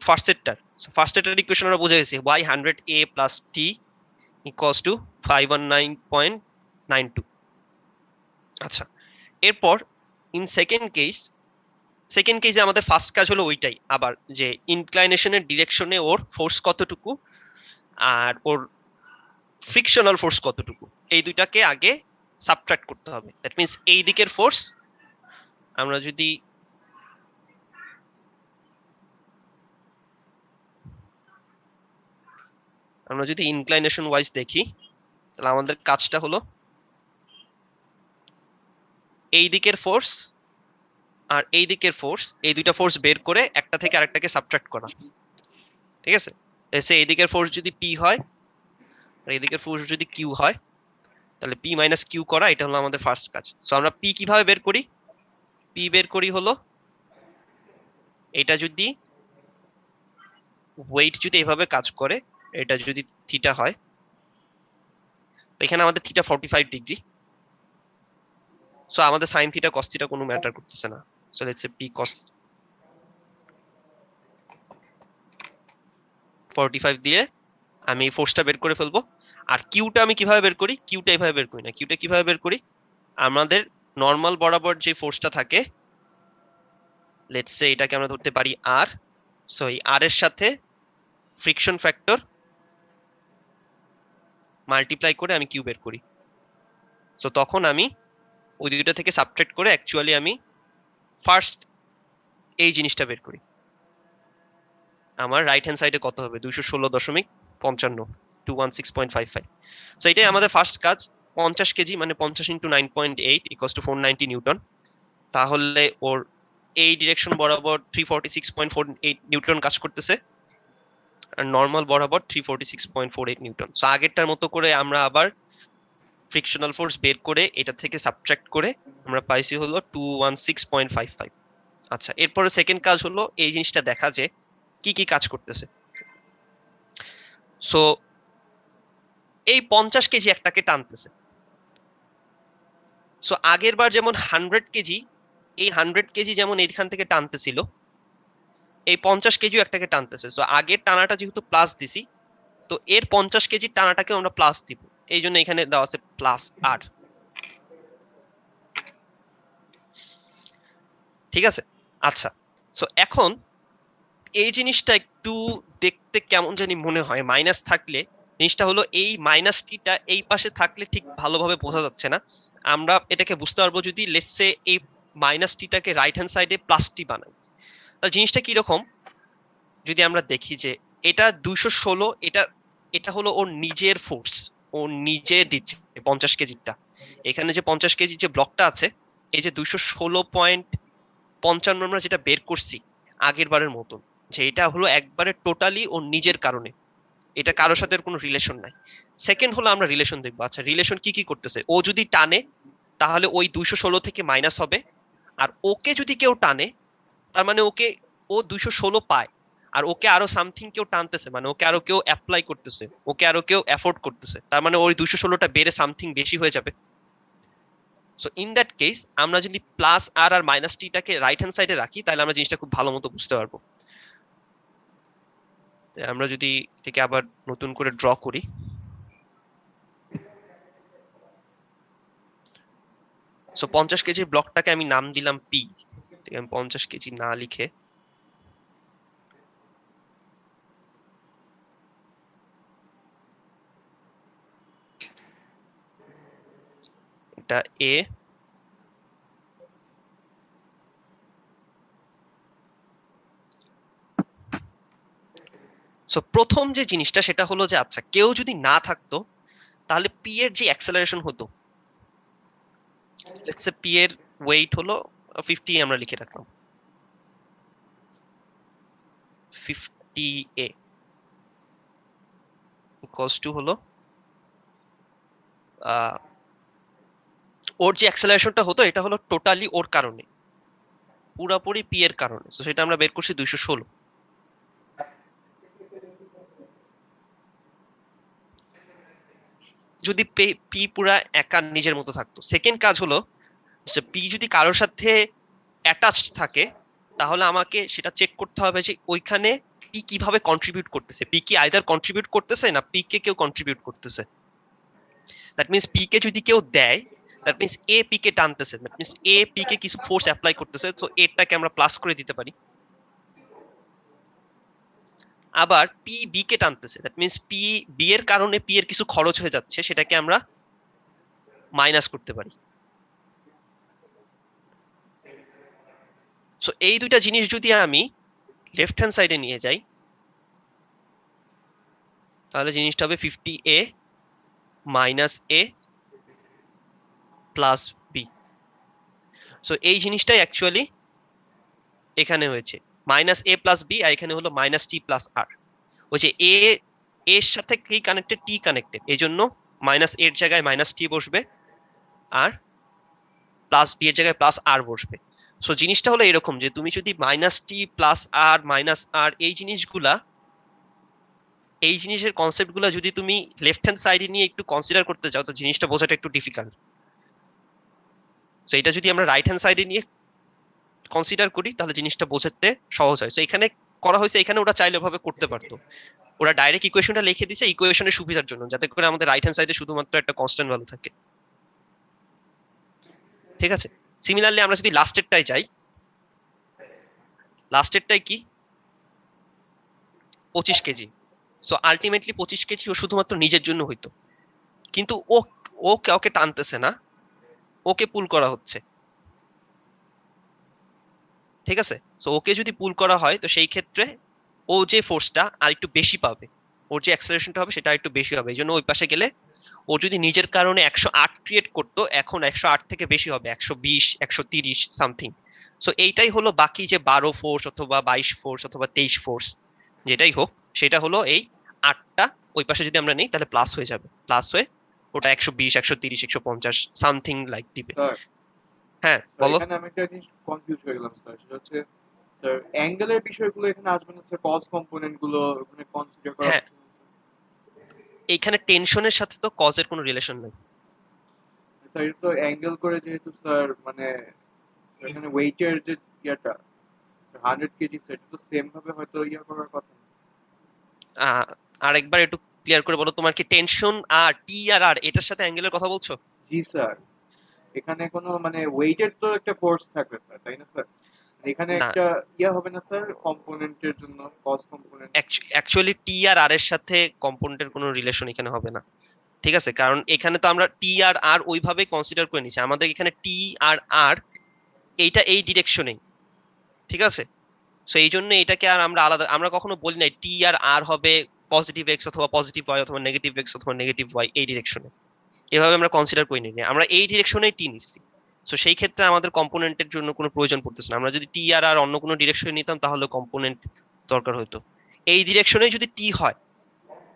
ফার্স্ট সেটটার। ফার্স্ট সেটের ইকুয়েশন আমরা বুঝে গেছি y 100a plus t equals to 519.92। আচ্ছা, এরপর ইন সেকেন্ড কেসে আমাদের ফার্স্ট কাজ হলো ওইটাই, আবার যে ইনক্লাইনেশনের ডিরেকশনে ওর ফোর্স কতটুকু আর ওর ফ্রিকশনাল ফোর্স কতটুকু, এই দুইটাকে আগে সাবট্রাক্ট করতে হবে। দ্যাট মিন্স এই দিকের ফোর্স আমরা যদি ইনক্লাইনেশন ওয়াইজ দেখি তাহলে আমাদের কাজটা হলো এই দিকের ফোর্স আর এই দিকের ফোর্স, এই দুইটা ফোর্স বের করে একটা থেকে আরেকটাকে সাবট্রাক্ট করা। ঠিক আছে, এসে এই দিকের ফোর্স যদি পি হয় আর এই দিকের ফোর্স যদি কিউ হয় তাহলে পি মাইনাস কিউ করা, এটা হলো আমাদের ফার্স্ট কাজ। সো আমরা পি কিভাবে বের করি? পি বের করি হলো এটা যদি ওয়েট যদি এভাবে কাজ করে, এটা যদি থিটা হয়, এখানে আমাদের থিটা 45 ডিগ্রি। সো আমাদের সাইন থিটা কস থিটা কোনো ম্যাটার করতেছে না। সো লেটস সে পি কস 45 দিয়ে আমি এই ফোর্সটা বের করে ফেলবো। আর কিউটা আমি কিভাবে বের করি? কিউটা এভাবে বের করি না, কিউটা কিভাবে বের করি? আমাদের নর্মাল বরাবর যে ফোর্সটা থাকে, লেটস সে এটাকে আমরা ধরতে পারি আর। সো এই আর এর সাথে ফ্রিকশন ফ্যাক্টর মাল্টিপ্লাই করে আমি কিউ বের করি। সো তখন আমি ওই দুইটা থেকে সাবট্রাক্ট করে অ্যাকচুয়ালি আমি ফার্স্ট এই জিনিসটা বের করি। আমার রাইট হ্যান্ড সাইডে কত হবে? 216.55, 216.55। সো এটাই আমাদের ফার্স্ট কাজ। 50 কেজি মানে 50 ইন্টু 9.8 ইকুয়ালস টু 490 নিউটন। তাহলে ওর এই ডিরেকশন বরাবর 346.48 নিউটন কাজ করতেছে আর নর্মাল বরাবর 346.48 নিউটন। সো আগেরটার মতো করে আমরা আবার ফ্রিকশনাল ফোর্স বের করে এটা থেকে সাবট্রাক্ট করে আমরা পাইছি হলো 216.55। আচ্ছা, এরপরে সেকেন্ড কাজ হলো এই জিনিসটা দেখা যে কি কি কাজ করতেছে। সো এই 50 কেজি একটাকে টানতেছে। সো আগের বার যেমন 100 কেজি, এই 100 কেজি যেমন এইখান থেকে টানতেছিল, এই 50 কেজিও একটাকে টানতেছে। সো আগের টানাটা যেহেতু প্লাস দিছি, তো এর 50 কেজি টানাটাকে আমরা প্লাস দিব, এই জন্য এখানে দেওয়া আছে প্লাস আর। ঠিক আছে, আচ্ছা। সো এখন এই জিনিসটা একটু দেখতে কেমন জানি মনে হয়, মাইনাস থাকলে জিনিসটা হলো এই মাইনাস টিটা এই পাশে থাকলে ঠিক ভালোভাবে বোঝা যাচ্ছে না। আমরা এটাকে বুঝতে পারবো যদি লেটস সে এই মাইনাস টিটাকে রাইট হ্যান্ড সাইডে প্লাস টি বানাই। তাহলে জিনিসটা কি রকম যদি আমরা দেখি যে এটা 216, এটা হলো ওর নিজের ফোর্স, ও নিজে দিচ্ছে 50 কেজিটা। এখানে যে 50 কেজির যে ব্লকটা আছে, এই যে 216.55 আমরা যেটা বের করছি আগের বারের মতন, যে এটা হলো একবারে টোটালি ওর নিজের কারণে, এটা কারোর সাথে কোনো রিলেশন নাই। সেকেন্ড হলো আমরা রিলেশন দেখবো। আচ্ছা, রিলেশন কি কি করতেছে? ও যদি টানে তাহলে ওই 216 থেকে মাইনাস হবে, আর ওকে যদি কেউ টানে তার মানে ও 216 পায়, আর ওকে আরো সামথিং কেউ টানতেছে মানে ওকে আরো কেউ অ্যাপ্লাই করতেছে, ওকে আরো কেউ এফোর্ড করতেছে, তার মানে ওই 216টা বেড়ে সামথিং বেশি হয়ে যাবে। সো ইন দ্যাট কেস আমরা যদি প্লাস আর আর মাইনাস টিটাকে রাইট হ্যান্ড সাইডে রাখি তাহলে আমরা জিনিসটা খুব ভালো মতো বুঝতে পারবো। আমরা যদি এটাকে আবার নতুন করে ড্র করি, সো 50 কেজির ব্লকটাকে আমি নাম দিলাম পি। আমি 50 কেজি না লিখে এটা এ, সো প্রথম যে জিনিসটা সেটা হলো যে আচ্ছা কেউ যদি না থাকতো তাহলে পি এর যে অ্যাক্সেলারেশন হতো, লেটস সে পি এর ওয়েট হলো 50, আমরা লিখে রাখলাম 50a ইকুয়ালস টু হলো ওর যে অ্যাক্সেলারেশনটা হতো এটা হলো টোটালি ওর কারণে, পুরোপুরি পি এর কারণে। তো সেটা আমরা বের করছি 216। যদি পি পুরা একা নিজের মতো থাকতো, সেকেন্ড কাজ হলো পি যদি কারোর সাথে অ্যাটাচড থাকে তাহলে আমাকে সেটা চেক করতে হবে যে ওইখানে পি কিভাবে কন্ট্রিবিউট করতেছে, পি কি আইদার কন্ট্রিবিউট করতেছে না পি কে কেউ কন্ট্রিবিউট করতেছে। দ্যাট মিন্স পি কে যদি কেউ দেয়, দ্যাট মিন্স এ পি কে টানতেছে, দ্যাট মিন্স এ পি কে কিছু ফোর্স অ্যাপ্লাই করতেছে, তো এটাকে আমরা প্লাস করে দিতে পারি। আবার পি বি কে টানতেছে, দ্যাট মিন্স পি বি এর কারণে পি এর কিছু খরচ হয়ে যাচ্ছে, সেটাকে আমরা মাইনাস করতে পারি। সো এই দুইটা জিনিস যদি আমি লেফট হ্যান্ড সাইডে নিয়ে যাই তাহলে জিনিসটা হবে 50a মাইনাস এ প্লাস বি। সো এই জিনিসটাই অ্যাকচুয়ালি এখানে হয়েছে মাইনাস এ প্লাস বি, আর এখানে হলো মাইনাস টি প্লাস আর। ওই যে এ এর সাথে কি কানেক্টেড, টি কানেক্টেড, এই জন্য মাইনাস এর জায়গায় মাইনাস টি বসবে আর প্লাস বি এর জায়গায় প্লাস আর বসবে। সো জিনিসটা হলো এরকম যে তুমি যদি মাইনাস টি প্লাস আর মাইনাস আর এই জিনিসগুলা, এই জিনিসের কনসেপ্টগুলো যদি তুমি লেফট হ্যান্ড সাইডে নিয়ে একটু কনসিডার করতে চাও তো জিনিসটা বোঝাটা একটু ডিফিকাল্ট। সো এটা যদি আমরা রাইট হ্যান্ড সাইডে নিয়ে কনসিডার করি তাহলে জিনিসটা বোঝাতে সহজ হয়। সো এখানে করা হয়েছে, এখানে ওরা চাইলে ওভাবে করতে পারতো, ওরা ডাইরেক্ট ইকুয়েশনটা লিখে দিয়েছে ইকুয়েশনের সুবিধার জন্য, যাতে করে আমাদের রাইট হ্যান্ড সাইডে শুধুমাত্র একটা কনস্ট্যান্ট ভ্যালু থাকে। ঠিক আছে, সিমিলারলি আমরা যদি লাস্টেরটাই যাই, লাস্টেরটাই কি 25 কেজি। সো আলটিমেটলি 25 কেজি ও শুধুমাত্র নিজের জন্য হইতো, কিন্তু ও ও কাউকে টানতেছে না, ওকে পুল করা হচ্ছে। ঠিক আছে, সো ওকে যদি পুল করা হয় তো সেই ক্ষেত্রে ও যে ফোর্সটা আর একটু বেশি পাবে, ওর যে অ্যাক্সেলারেশনটা হবে সেটা একটু বেশি হবে। এই জন্য ওই পাশে গেলে ও যদি নিজের কারণে 108 ক্রিয়েট করতো, এখন 108 থেকে বেশি হবে, 120 130 সামথিং। সো এইটাই হলো বাকি যে 12 ফোর্স অথবা 22 ফোর্স অথবা 23 ফোর্স যেটাই হোক, সেটা হলো এই 8টা ওই পাশে যদি আমরা নেই তাহলে প্লাস হয়ে যাবে, প্লাস হয়ে ওটা 120 130 150 সামথিং লাইক দিবে।
স্যার
হ্যাঁ বলো।
এখানে আমি একটা জিনিস কনফিউজ হয়ে গেলাম স্যার, সেটা হচ্ছে স্যার অ্যাঙ্গেলের বিষয়গুলো এখানে আসবে না স্যার, কজ কম্পোনেন্ট গুলো ওখানে কনসিডার করা
হ্যাঁ,
হচ্ছে না
এইখানে টেনশনের সাথে তো কজের কোনো রিলেশন নেই।
স্যার। এটা তো অ্যাঙ্গেল করে যেহেতু স্যার মানে এখানে ওয়েটের যে ইয়াটা 100 কেজি স্যার, এটা তো সেম ভাবে হয়তো ইয়া করার কথা না।
আরেকবার একটু ক্লিয়ার করে বলো, তোমার কি টেনশন আর টি আর আর এটার সাথে অ্যাঙ্গেলের কথা বলছো?
জি স্যার, এখানে কোনো মানে ওয়েটের তো একটা ফোর্স থাকবে স্যার, তাই না স্যার? এখানে
না,
একটা ইয়া হবে না স্যার কম্পোনেন্টের জন্য, কজ কম্পোনেন্ট?
অ্যাকচুয়ালি টি আর আর এর সাথে কম্পোনেন্টের কোনো রিলেশন এখানে হবে না। ঠিক আছে, কারণ এখানে তো আমরা টি আর আর ওইভাবে কনসিডার করে নিচ্ছি, আমাদের এখানে টি আর আর এইটা এই ডিরেকশনেই। ঠিক আছে, সো এই জন্য এটাকে আর আমরা আলাদা, আমরা কখনো বলি নাই টি আর আর হবে পজিটিভ এক্স অথবা পজিটিভ ওয়াই অথবা নেগেটিভ এক্স অথবা নেগেটিভ ওয়াই এই ডিরেকশনে, এভাবে আমরা কনসিডার করি নিই, আমরা এই ডিরেকশনেই টি নিচ্ছি। সো সেই ক্ষেত্রে আমাদের কম্পোনেন্টের জন্য কোনো প্রয়োজন পড়তেছে না। আমরা যদি টি আর আর অন্য কোনো ডিরেকশনে নিতাম তাহলে কম্পোনেন্ট দরকার হতো। এই ডিরেকশনে যদি টি হয়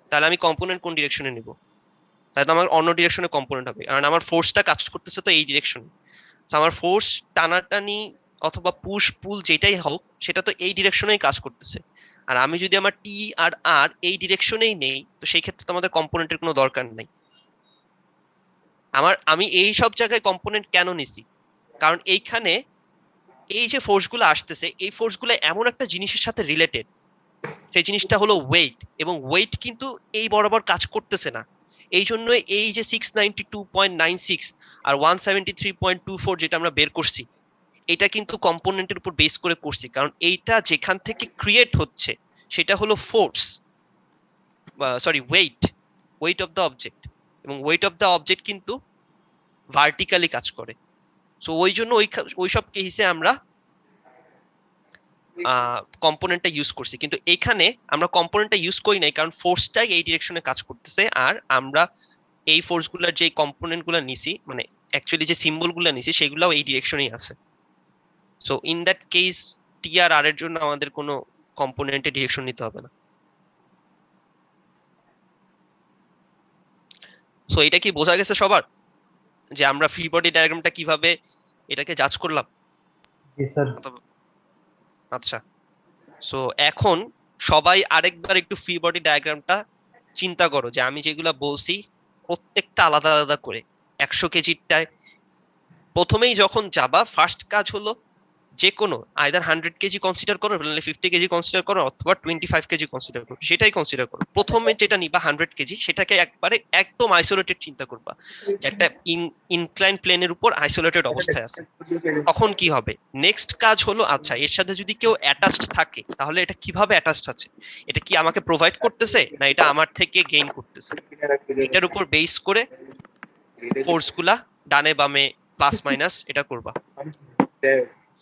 তাহলে আমি কম্পোনেন্ট কোন ডিরেকশনে নিব? তাহলে তো আমার অন্য ডিরেকশনে কম্পোনেন্ট হবে, কারণ আমার ফোর্সটা কাজ করতেছে তো এই ডিরেকশনে। তো আমার ফোর্স টানাটানি অথবা পুশ পুল যেটাই হোক সেটা তো এই ডিরেকশনেই কাজ করতেছে। আর আমি যদি আমার টি আর আর এই ডিরেকশনেই নেই তো সেই ক্ষেত্রে তো আমাদের কম্পোনেন্টের কোনো দরকার নাই। আমি এই সব জায়গায় কম্পোনেন্ট কেন নিছি, কারণ এইখানে এই যে ফোর্সগুলো আসতেছে এই ফোর্সগুলো এমন একটা জিনিসের সাথে রিলেটেড, সেই জিনিসটা হলো ওয়েট, এবং ওয়েট কিন্তু এই বরাবর কাজ করতেছে না। এই জন্য এই যে 692.96 আর 173.24 যেটা আমরা বের করছি এটা কিন্তু কম্পোনেন্টের উপর বেস করে করছি, কারণ এইটা যেখান থেকে ক্রিয়েট হচ্ছে সেটা হলো force, sorry wait, weight of the object, এবং ওয়েট অফ দ্য অবজেক্ট কিন্তু ভার্টিক্যালি কাজ করে। সো ওই জন্য ওই সব কেসে আমরা কম্পোনেন্টটা ইউজ করছি, কিন্তু এখানে আমরা কম্পোনেন্টটা ইউজ করি নাই কারণ ফোর্সটাই এই ডিরেকশনে কাজ করতেছে, আর আমরা এই ফোর্সগুলোর যে কম্পোনেন্টগুলো নিছি, মানে অ্যাকচুয়ালি যে সিম্বলগুলো নিছি সেগুলোও এই ডিরেকশনেই আছে। সো ইন দ্যাট কেস টি আর আর এর জন্য আমাদের কোনো কম্পোনেন্টে ডিরেকশন নিতে হবে না। সো এটা কি বোঝা গেছে সবার, যে আমরা ফ্রি বডি ডায়াগ্রামটা কিভাবে এটাকে জাজ করলাম?
জি স্যার।
আচ্ছা, সো এখন সবাই আরেকবার একটু ফ্রি বডি ডায়াগ্রামটা চিন্তা করো, যে আমি যেগুলো বলছি প্রত্যেকটা আলাদা আলাদা করে। 100 কেজিরটায় প্রথমেই যখন যাবা, ফার্স্ট কাজ হলো যে কোনো আইদার 100 কেজি কনসিডার করো, নাহলে 50 কেজি কনসিডার করো, অথবা 25 কেজি কনসিডার করো, সেটাই কনসিডার করো। প্রথমে যেটা নিবা 100 কেজি, সেটাকে একবারে একদম আইসোলেটেড চিন্তা করবা, যে একটা ইনক্লাইন প্লেনের উপর আইসোলেটেড অবস্থায় আছে। তখন কি হবে? নেক্সট কাজ হলো, আচ্ছা এর সাথে যদি কেউ অ্যাটাচড থাকে, তাহলে এটা কিভাবে অ্যাটাচড আছে? এটা কি আমাকে প্রোভাইড করতেছে, না এটা আমার থেকে গেইন করতেছে? এটার উপর বেস করে ফোর্সগুলা ডানে বামে প্লাস মাইনাস এটা করবা।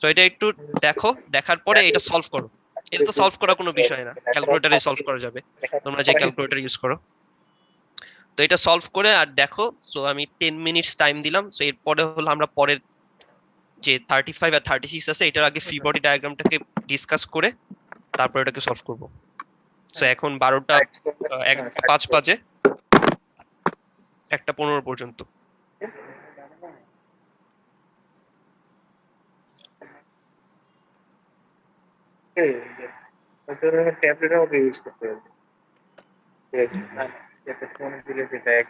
তো এটা একটু দেখো, দেখার পরে এটা সলভ করো। এটা তো সলভ করা কোনো বিষয় না, ক্যালকুলেটরে সলভ করা যাবে, তোমরা যে ক্যালকুলেটর ইউজ করো। তো এটা সলভ করে আর দেখো। সো আমি 10 মিনিটস টাইম দিলাম। সো এরপরে হলো আমরা পরের যে 35 আর 36 আছে, এটার আগে ফ্রি বডি ডায়াগ্রামটাকে ডিসকাস করে তারপর এটাকে সলভ করব। সো এখন 12টা 1:05 বাজে, 1:15 পর্যন্ত।
ট্যাবলেটও ইউজ করতে হবে। একটা ফোন দিলে যেটা এক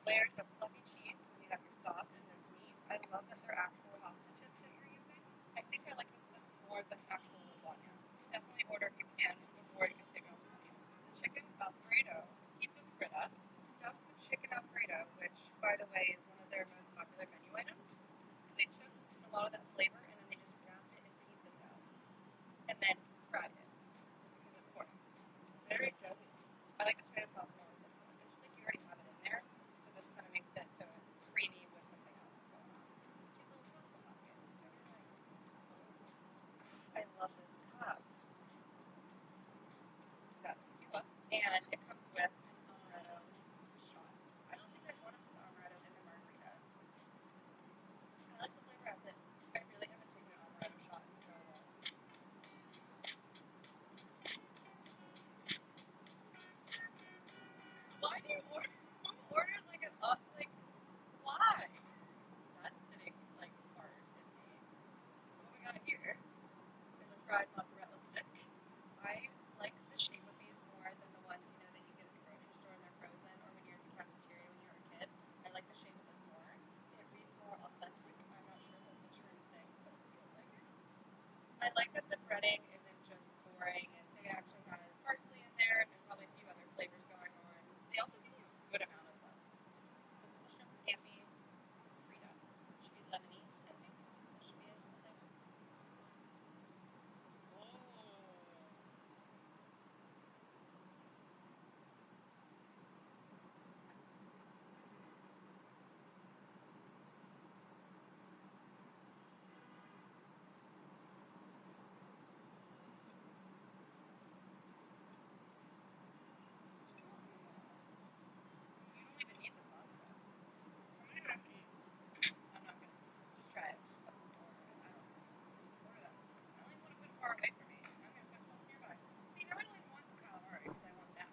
layers of fluffy cheese, and then you have your sauce and there's meat. I love that they're actual pasta chips that you're using. I think I like this more than actual lasagna. Definitely order if you can before you can take it off the menu. The chicken Alfredo, pizza fritta, stuffed with chicken Alfredo, which, by the way, is one of their most popular menu items. So they took a lot of that flavor and then they just wrapped it in pizza dough and then fried it. Because of course, very joey. I like the tomato sauce more with this one. It's just like you already have it in there, so this kind of makes it so it's creamy with something else going on. Cute little pasta pocket. Very nice. I love this cup. That's tequila, and it comes with an amaretto shot. I don't think I'd want to put the amaretto in the margarita. I like the flavor as is. I really haven't taken an amaretto shot in so long. Why do you order? Who orders like an like? Why? That's sitting like hard in me. So what we got here is a fried mozzarella stick. I like the shape of these more than the ones that you get at the grocery store and they're frozen, or when you're in the cafeteria when you're a kid. I like the shape of this more. It reads more authentic. I'm not sure if that's a true thing, but it feels like it. I like that the breading isn't just boring and it actually has parsley in there and probably a few other flavors going on. They also give you a good amount of them. This is the shrimp scampi Frida. It should be lemony, I think. That should be it, I think. Oh. You don't even need the pasta. I'm gonna have to eat. I'm not gonna. Just try it. Just fucking order it. I don't know. Order that. I only want to put it far away from me. I'm gonna put close nearby. See, now I don't even want the calamari because I want that.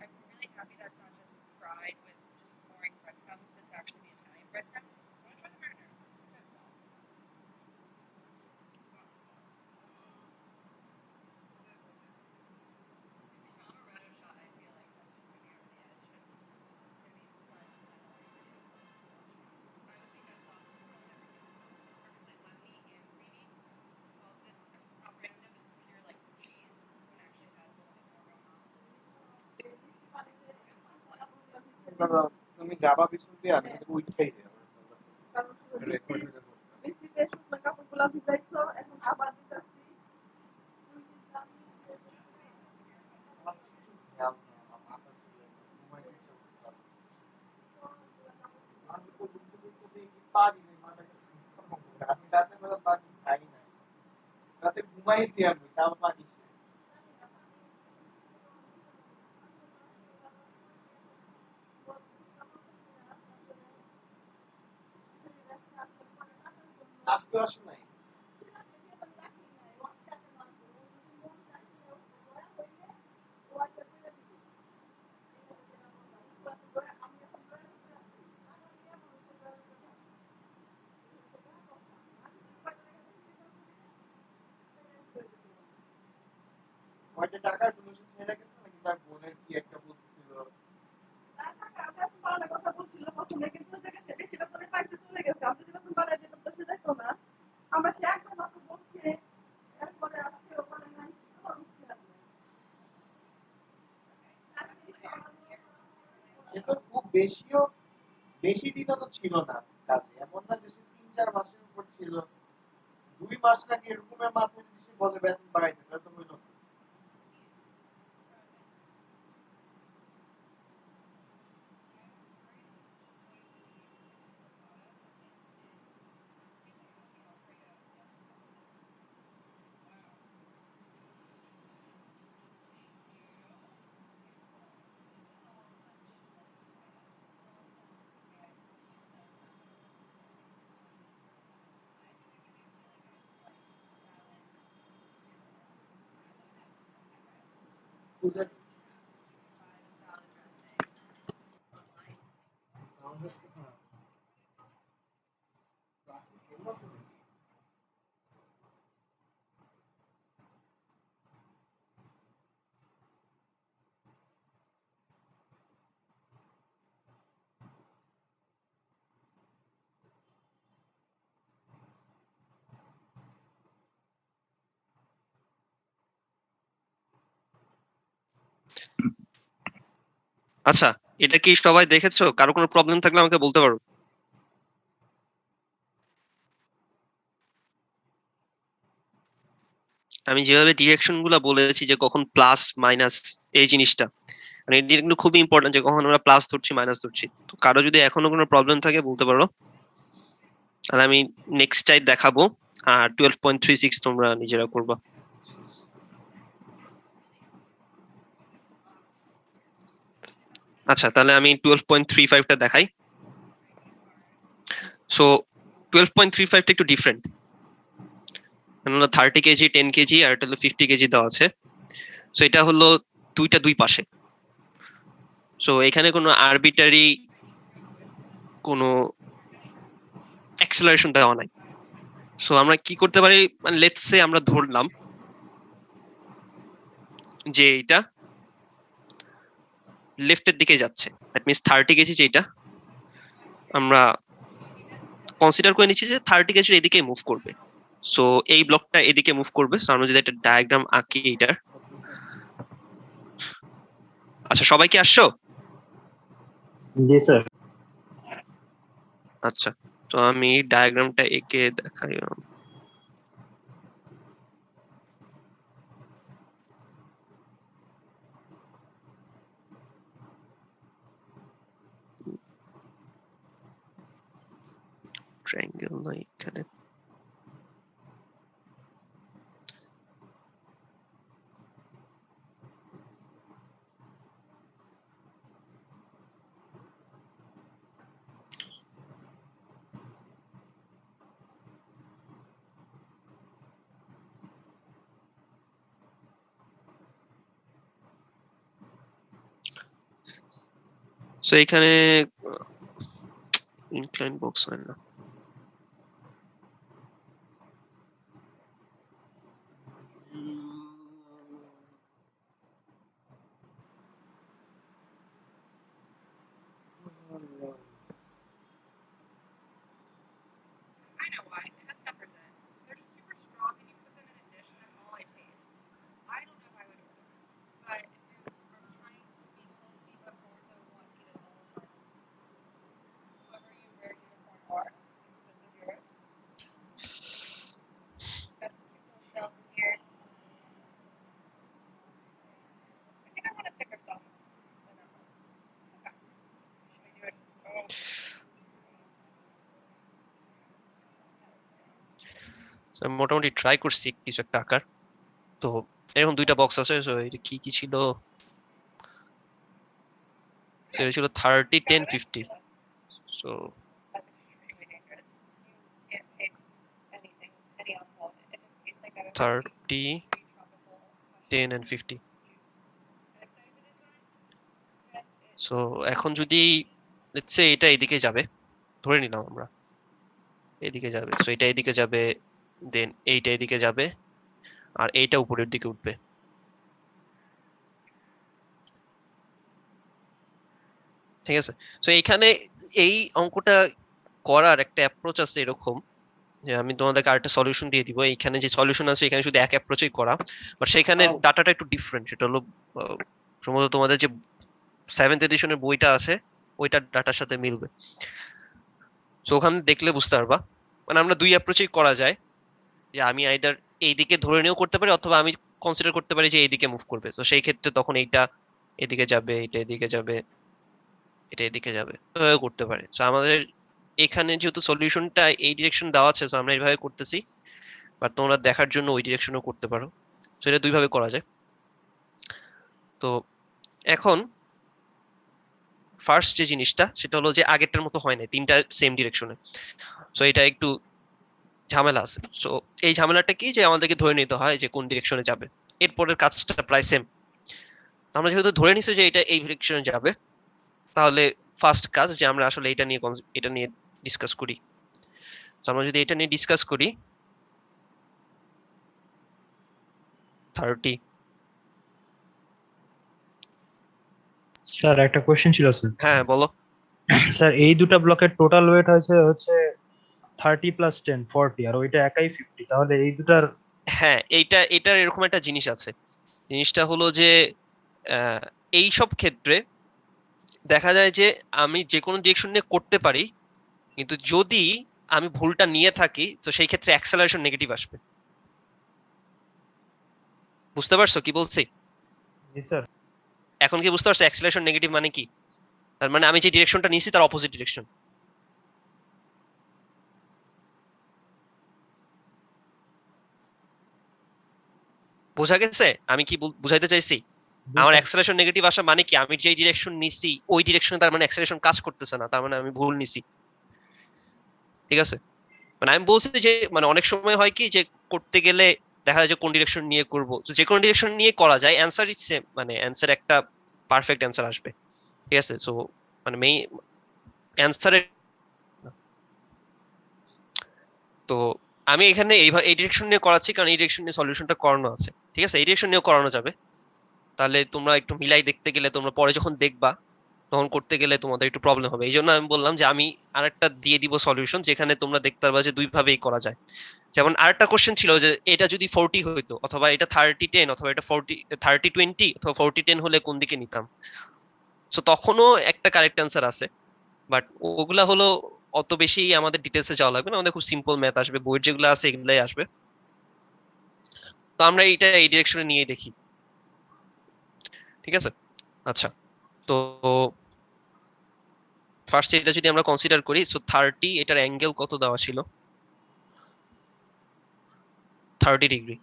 I'm really happy that it's not just fried with just pouring breadcrumbs. It's actually the Italian breadcrumbs. I want to try the marinara. That's all. The amaretto shot, I feel like that's just gonna be over the edge. It's gonna be such an annoying video. I would take that sauce and throw it in everything. Perfect, like lemony and creamy. Well, this Alfredo dip is pure like cheese. This one actually has a little bit more going on.
তুমি যাবা পিছন দিয়ে আমি কিন্তু উইঠাই দিই
বৃষ্টিতে শুকনো কাপড়গুলো ভিজাইছো এখন আবার দিতেছি
আমি রাতে বেলা পানি খাই না রাতে ঘুমাইছি আমি তাও পানি আজকে আসো নাই কয়টা টাকা তুমি শুধু ছেড়ে গেছো নাকি তার বোনের কি একটা বলতেছিল
কথা বলছিল প্রথমে কিন্তু বেশি বেতনে পাইছে চলে গেছে আমি যদি বেতন বাড়াই দিতাম তো সে দেখতো না আমরা সে একদম মাত্র বলছে এরপরে আসছে ওখানে নাই
এটা খুব বেশি দিনও তো ছিল না কাজে এমন না যে ৩-৪ মাসের উপর ছিল 2 মাস নাকি এরকমের মাথায় যদি সে বলে বেতন বাড়াইতে তাহলে তো হইল না বুঝে
আচ্ছা, এটা কি সবাই দেখেছো? কারো কোনো প্রবলেম থাকলে আমাকে বলতে পারো। আমি যেভাবে ডিরেকশন গুলা বলেছি যে কখন প্লাস মাইনাস এই জিনিসটা, মানে এটা কিন্তু খুবই ইম্পর্টেন্ট যে কখন আমরা প্লাস ধরছি মাইনাস ধরছি। তো কারো যদি এখনো কোনো প্রবলেম থাকে বলতে পারো, আর আমি নেক্সট টাইম দেখাবো। আর 12.36 তোমরা নিজেরা করবা। আচ্ছা, তাহলে আমি 12.35টা দেখাই। সো 12.35টা একটু ডিফারেন্ট। 30 কেজি, 10 কেজি আর এটা হলো 50 কেজি দেওয়া আছে। সো এটা হলো দুইটা দুই পাশে। সো এখানে কোনো আরবিটারি কোনো অ্যাক্সেলারেশন দেওয়া নাই। সো আমরা কি করতে পারি, মানে লেটস সে আমরা ধরলাম যে এটা লেফটের দিকে যাচ্ছে, দ্যাট মিন্স 30 কেজি যেটা আমরা কনসিডার করে নিচ্ছি যে 30 কেজির এদিকে মুভ করবে। সো এই ব্লকটা এদিকে মুভ করবে। সো আমরা যদি একটা ডায়াগ্রাম আঁকি এটার। আচ্ছা, সবাই কি আসছো?
জি স্যার।
আচ্ছা, তো আমি ডায়াগ্রামটা এঁকে দেখাই। ট্রায়াঙ্গেল নাই এখানে। সো এখানে ইনক্লাইন বক্স হয় না।
I know why. It has peppers in it. They're just super strong, and you put them in a dish, and that's all I taste. I don't know if I would order this, but if you are trying to be healthy but also want to eat it all the time, whoever you wear unicorn are, this is yours. Got some cute little shells in here. I think I want a thicker sauce than that one. It's okay. Should we do it? Oh.
So, আমি মোটামুটি try করছি কিছু একটা আকার। তো এখন দুইটা box আছে। সো এটা কি কি ছিল? সেটা ছিল 30, 10, 50। So
That's extremely dangerous. You can't taste anything, any alcohol in it. It just tastes like a
30,
very tropical
10 and 50।
juice. Excited for this one? Yes, it
so এখন যদি লেটস সে এটা এদিকে যাবে, ধরে নিলাম আমরা এদিকে যাবে। সো এটা এদিকে যাবে, দেন এইটা এদিকে যাবে, আর এইটা উপরের দিকে উঠবে। ঠিক আছে। সো এইখানে এই অঙ্কটা করার একটা অ্যাপ্রোচ আছে এরকম, যে আমি তোমাদেরকে আরেকটা সলিউশন দিয়ে দিব। এইখানে যে সলিউশন আছে এখানে শুধু এক অ্যাপ্রোচই করা, বাট সেখানে ডাটাটা একটু ডিফারেন্ট। সেটা হলো সম্ভবত তোমাদের যে 7th এডিশনের বইটা আছে ওইটার ডাটার সাথে মিলবে। সো ওখানে দেখলে বুঝতে পারবা, মানে আমরা দুই অ্যাপ্রোচেই করা যায়। যে আমি আইদার এইদিকে ধরে নিয়েও করতে পারি, অথবা আমি কনসিডার করতে পারি যে এইদিকে মুভ করবে। তো সেই ক্ষেত্রে তখন এইটা এদিকে যাবে, এটা এদিকে যাবে, এটা এদিকে যাবে, এভাবে করতে পারে। তো আমাদের এখানে যেহেতু সলিউশনটা এই ডিরেকশন দেওয়া আছে, তো আমরা এইভাবে করতেছি। বাট তোমরা দেখার জন্য ওই ডিরেকশনও করতে পারো। তো এটা দুইভাবে করা যায়। তো এখন ফার্স্ট যে জিনিসটা সেটা হলো যে আগেরটার মতো হয় না, তিনটা সেম ডিরেকশনে। সো এটা একটু ঝামেলা আছে। সো এই ঝামেলাটা কি, যে আমাদেরকে ধরে নিতে হয় যে কোন ডিরেকশনে যাবে। এরপরের কাজটা প্রায় সেম। আমরা যেহেতু ধরে নিছি যে এটা এই ডিরেকশনে যাবে, তাহলে ফার্স্ট কাজ যে আমরা আসলে এটা নিয়ে ডিসকাস করি। তো আমরা যদি এটা নিয়ে ডিসকাস করি, 30।
স্যার একটা কোশ্চেন ছিল স্যার।
হ্যাঁ, বলো।
স্যার এই দুটো ব্লকের টোটাল ওয়েট হচ্ছে 30 প্লাস 10 40, আর ওইটা একাই 50। তাহলে এই দুটার
হ্যাঁ, এটার এরকম একটা জিনিস আছে। জিনিসটা হলো যে এই সব ক্ষেত্রে দেখা যায় যে আমি যে কোনো ডিরেকশন নিয়ে করতে পারি, কিন্তু যদি আমি ভুলটা নিয়ে থাকি তো সেই ক্ষেত্রে অ্যাক্সেলারেশন নেগেটিভ আসবে। বুঝতে পারছো কি বলছি?
জি স্যার।
এখন কি বুঝতে পারছো অ্যাক্সেলারেশন নেগেটিভ মানে কি? তার মানে আমি যে ডিরেকশনটা নিয়েছি তার অপোজিট ডিরেকশন। বোঝা গেছে আমি কি বুঝাইতে চাইছি?
জি
আমার
স্যার।
অ্যাক্সেলারেশন নেগেটিভ আসা মানে কি, আমি যে ডিরেকশন নিছি ওই ডিরেকশনে তার মানে অ্যাক্সেলারেশন কাজ করতেছে না, তার মানে আমি ভুল নিছি। ঠিক আছে? মানে আমি বলছি যে মানে অনেক সময় হয় কি যে করতে গেলে দেখা যায় যে কোন ডিরেকশন নিয়ে করব, তো যে কোনো ডিরেকশন নিয়ে করা যায়, অ্যান্সার ইজ সেম, মানে অ্যান্সার একটা পারফেক্ট অ্যান্সার আসবে। ঠিক আছে? সো মানে মেইন অ্যান্সারের, তো আমি এখানে এই ডিরেকশন নিয়ে করাচ্ছি কারণ এই ডিরেকশন নিয়ে সলিউশনটা করানো আছে। ঠিক আছে? এই ডিরেকশন নিয়েও করানো যাবে, তাহলে তোমরা একটু মিলাই দেখতে গেলে তোমরা পরে যখন দেখবা তখন করতে গেলে তোমাদের একটু প্রবলেম হবে। এই জন্য আমি বললাম যে আমি আরেকটা দিয়ে দিব সলিউশন যেখানে তোমরা দেখতে পারবা যে দুই ভাবেই করা যায়। যেমন আরেকটা কোশ্চেন ছিল যে এটা যদি 40 হইতো, অথবা এটা 30-10, অথবা এটা 30-20, অথবা 40-10 হলে কোন দিকে নিতাম। সো তখনও একটা কারেক্ট অ্যান্সার আছে, বাট ওগুলা হলো অত বেশি আমাদের ডিটেলসে যাওয়া লাগবে না, আমাদের খুব সিম্পল ম্যাথ আসবে, বইয়ের যেগুলো আছে এগুলাই আসবে। তো আমরা এইটা এই ডিরেকশনে নিয়ে দেখি। ঠিক আছে? আচ্ছা, তো ফার্স্ট এটা যদি আমরা কনসিডার করি, সো 30, এটার অ্যাঙ্গেল কত দেওয়া ছিল? 30 ডিগ্রি।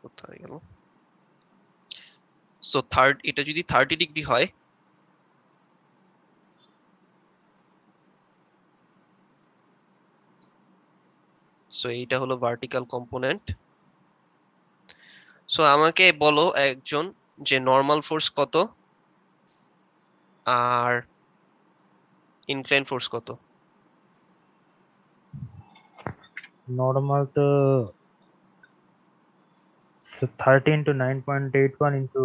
কোথায় গেল? সো এটা যদি 30 ডিগ্রি হয়, সো এইটা হলো ভার্টিক্যাল কম্পোনেন্ট। সো আমাকে বলো একজন যে নর্মাল ফোর্স কত আর ইনক্লাইন ফোর্স কত?
নর্মাল তো 30 into 9.81 into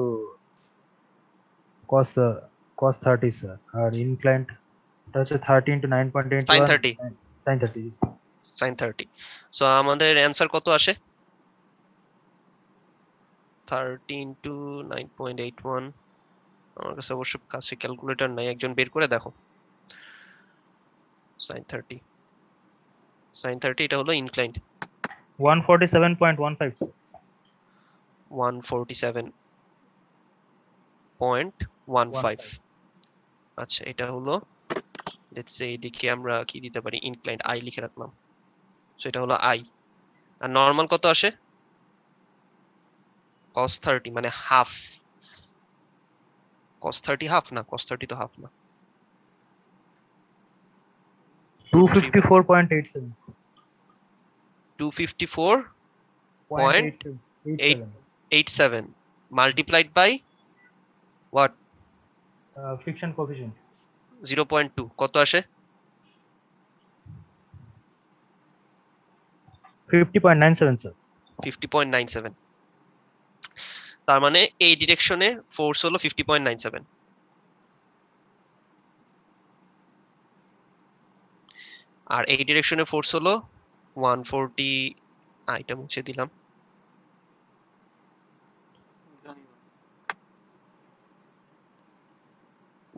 cos cos 30 sir, আর ইনক্লাইন্ড এটা হচ্ছে 30 into 9.81
sin 30,
sin 30।
sin 30। So আমাদের অ্যান্সার কত আসে? 30 into 9.81, আমার কাছে অবশ্য কাছে ক্যালকুলেটর নাই, একজন বের করে দেখো। sin 30 এটা হলো ইনক্লাইন্ড
147.15 স্যার।
147.15। আচ্ছা, এটা হলো লেটস সে এদিকে আমরা কি দিতে পারি, ইনক্লাইন্ড আই লিখে রাখলাম। সো এটা হলো আই। আর নরমাল কত আসে? cos 30 মানে হাফ। cos 30 হাফ না, cos 30 তো হাফ না।
254.87
254.87 multiplied by what?
Friction coefficient
0.2 কত আসে?
50.97 স্যার।
50.97। তার মানে এই ডিরেকশনে ফোর্স হলো 50.97। আর এই ডিরেকশনে ফোর্স হলো 140, এটা মুছে দিলাম,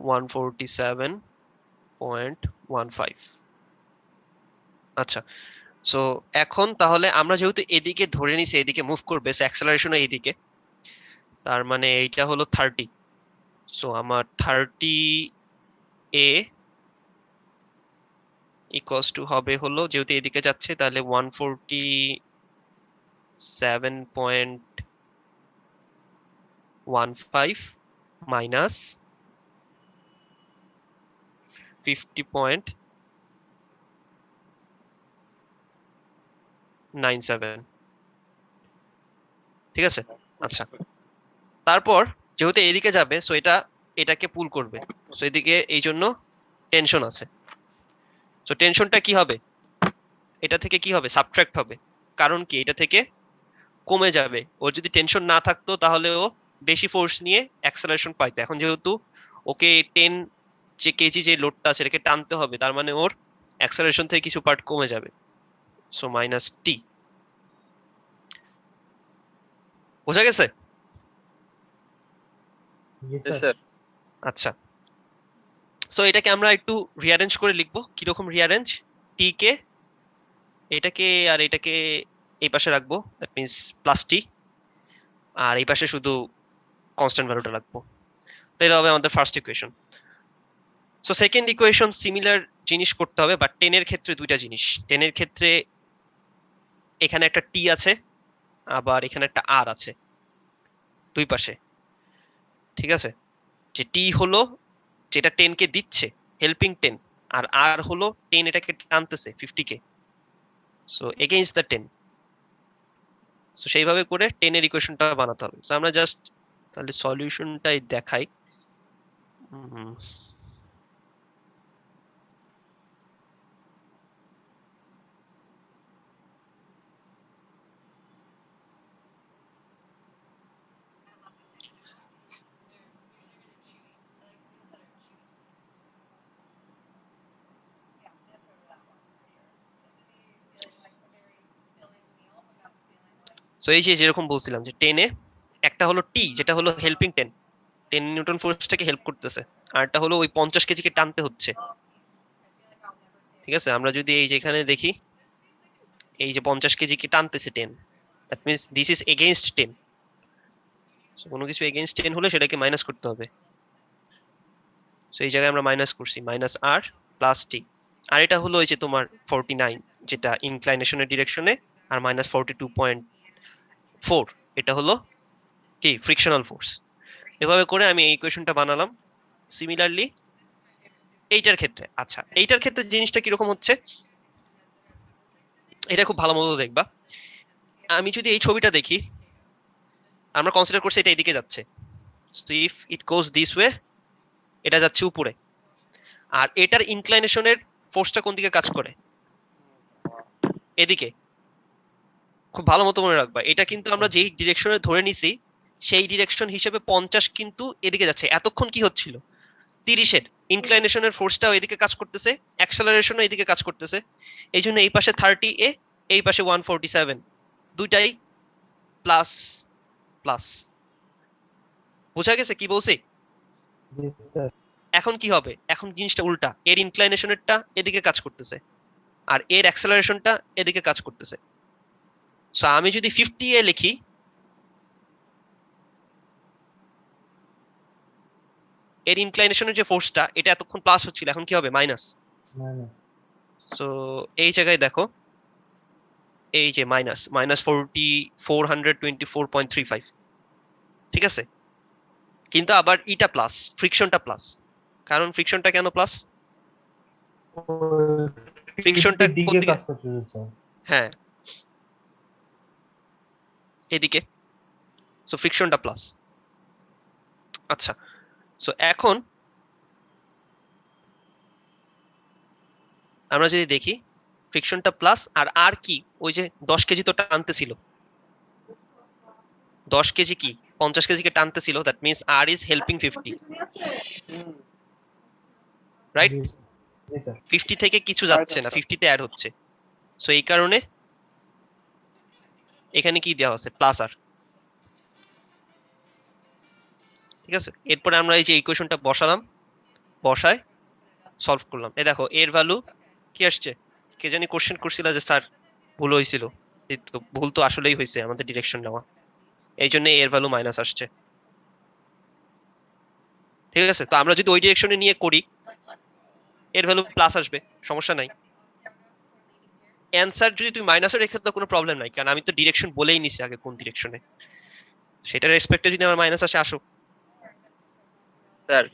147.15। আচ্ছা, সো এখন তাহলে আমরা যেহেতু এদিকে ধরে নিছি এদিকে মুভ করবে, সো অ্যাক্সেলারেশনও এইদিকে, তার মানে এইটা হলো 30। সো আমার 30 এ ইকুয়ালস টু হবে হলো, যেহেতু এদিকে যাচ্ছে তাহলে 147.15 মাইনাস 50.97। ঠিক আছে? আচ্ছা, তারপর যেহেতু এদিকে যাবে সো এটাকে পুল করবে, সো এদিকে এই জন্য টেনশন আছে। সো টেনশনটা কি হবে? এটা থেকে কি হবে? সাবট্রাক্ট হবে, কারণ কি এটা থেকে কমে যাবে। ও যদি টেনশন না থাকতো তাহলে ও বেশি ফোর্স নিয়ে অ্যাক্সেলারেশন পাইতো। এখন যেহেতু ওকে 10 যে কেজি যে লোডটা আছে এটাকে টানতে হবে, তার মানে ওর অ্যাক্সেলারেশন থেকে কিছু পার্ট কমে যাবে। সো মাইনাস টি। বোঝা গেছে?
Yes,
Yes,
sir.
sir.
আচ্ছা, সো এটাকে আমরা একটু রিঅ্যারেঞ্জ করে লিখবো। কিরকম রিঅ্যারেঞ্জ? টি কে, এটাকে আর এটাকে এই পাশে রাখবো, দ্যাট মিনস প্লাস টি, আর এই পাশে শুধু কনস্ট্যান্ট ভ্যালুটা রাখবো। তাহলে হবে আমাদের first equation. So second equation similar জিনিস করতে হবে, বাট 10 এর ক্ষেত্রে দুইটা জিনিস। 10 এর ক্ষেত্রে এখানে একটা টি আছে, আবার এখানে একটা আর আছে দুই পাশে, ঠিক আছে? যে টি হলো যেটা 10 কে দিচ্ছে, হেল্পিং 10, আর আর হলো 10 এটাকে টানতেছে 50 কে, সো এগেইনস্ট দ্য 10। সো সেইভাবে করে 10 এর ইকুয়েশনটা বানাতে হবে। সো আমরা জাস্ট তাহলে সলিউশনটাই দেখাই।
Yeah, this or that one for sure. This would be feeling like a very filling meal without feeling like
so এই যে যেরকম বলছিলাম যে 10 এ একটা হলো টি যেটা হলো হেল্পিং 10, 10 নিউটন ফোর্সটাকে হেল্প করতেছে, আর একটা হলো ওই 50 কেজিকে টানতে হচ্ছে,
I feel like I'll never see
ঠিক আছে? আমরা যদি এই যে এখানে দেখি, এই যে 50 কেজিকে টানতেছে 10, that means this is against 10। So কোনো কিছু এগেইনস্ট 10 হলে সেটাকে মাইনাস করতে হবে। সো এই জায়গায় আমরা মাইনাস করছি, মাইনাস আর প্লাস টি। আর এটা হলো ওই যে তোমার 49 যেটা ইনক্লাইনেশনের ডিরেকশনে, আর মাইনাস 42.4 এটা হলো কি ফ্রিকশনাল ফোর্স। এভাবে করে আমি এই ইকুয়েশনটা বানালাম। সিমিলারলি এইটার ক্ষেত্রে, আচ্ছা এইটার ক্ষেত্রে জিনিসটা কিরকম হচ্ছে এটা খুব ভালো মতো দেখবা। আমি যদি এই ছবিটা দেখি, আমরা কনসিডার করছি এটা এদিকে যাচ্ছে, so if it goes this way, এটা যাচ্ছে উপরে, আর এটার ইনক্লাইনেশনের ফোর্সটা কোন দিকে কাজ করে? এদিকে। খুব ভালো মতো মনে রাখবা, এটা কিন্তু আমরা যেই ডিরেকশনে ধরে নিছি সেই ডিরেকশন হিসেবে 50 কিন্তু এদিকে যাচ্ছে। এতক্ষণ কি হচ্ছিল? 30 এর ইনক্লাইনেশনের ফোর্সটাও এদিকে কাজ করতেছে, অ্যাক্সেলারেশনও এদিকে কাজ করতেছে। এই জন্য এই পাশে 30 এ, এই পাশে 147, দুইটাই প্লাস প্লাস। বোঝা গেছে কি বলছি?
Yes, sir.
এখন কি হবে? এখন জিনিসটা উল্টা, এর ইনক্লাইনেশনেরটা এদিকে কাজ করতেছে, আর এর অ্যাক্সেলারেশনটা এদিকে কাজ করতেছে। সো আমি যদি 50 এ লিখি, এর ইনক্লাইনেশনের যে ফোর্সটা এটা এতক্ষণ প্লাস হচ্ছিল, এখন কি হবে? মাইনাস।
Minus.
সো এই জায়গায় দেখো, এই যে মাইনাস 424.35, ঠিক আছে? কিন্তু আবার ইটা প্লাস, ফ্রিকশনটা প্লাস। কারণ ফ্রিকশনটা কেন প্লাস? ফ্রিকশনটা
দিকে
কোন দিকে?
কাজ করতেছে স্যার।
হ্যাঁ, এদিকে। সো ফ্রিকশনটা প্লাস। আচ্ছা, সো এখন আমরা যদি দেখি ফ্রিকশনটা প্লাস, আর আর কি ওই যে 10 কেজি তো টানতেছিল, 10 কেজি কি 50 কেজিকে টানতেছিল, that means R is helping 50, right?
Yes, yes, sir.
50 থেকে কিছু যাচ্ছে না, 50 তে অ্যাড হচ্ছে। সো এই কারণে এখানে কি দেওয়া আছে? প্লাস আর, ঠিক আছে? এরপরে আমরা এই যে ইকুয়েশনটা বসালাম, বসায় সলভ করলাম। এই দেখো এর ভ্যালু কি আসছে? কে জানি কোশ্চেন করছিল যে স্যার ভুল হয়েছিল, এই তো ভুল তো আসলেই হয়েছে, আমাদের ডিরেকশন নেওয়া, এই জন্য এর ভ্যালু মাইনাস আসছে, ঠিক আছে? তো আমরা যদি ওই ডিরেকশনে নিয়ে করি, এর ভ্যালু প্লাস আসবে, সমস্যা নাই। অ্যান্সার যদি তুমি মাইনাসও রেখে দাও কোনো প্রবলেম নাই, কারণ আমি তো ডিরেকশন বলেই নিছি আগে কোন ডিরেকশনে, সেটার রেসপেক্টে যদি আমার মাইনাস আসে আসুক।
স্যার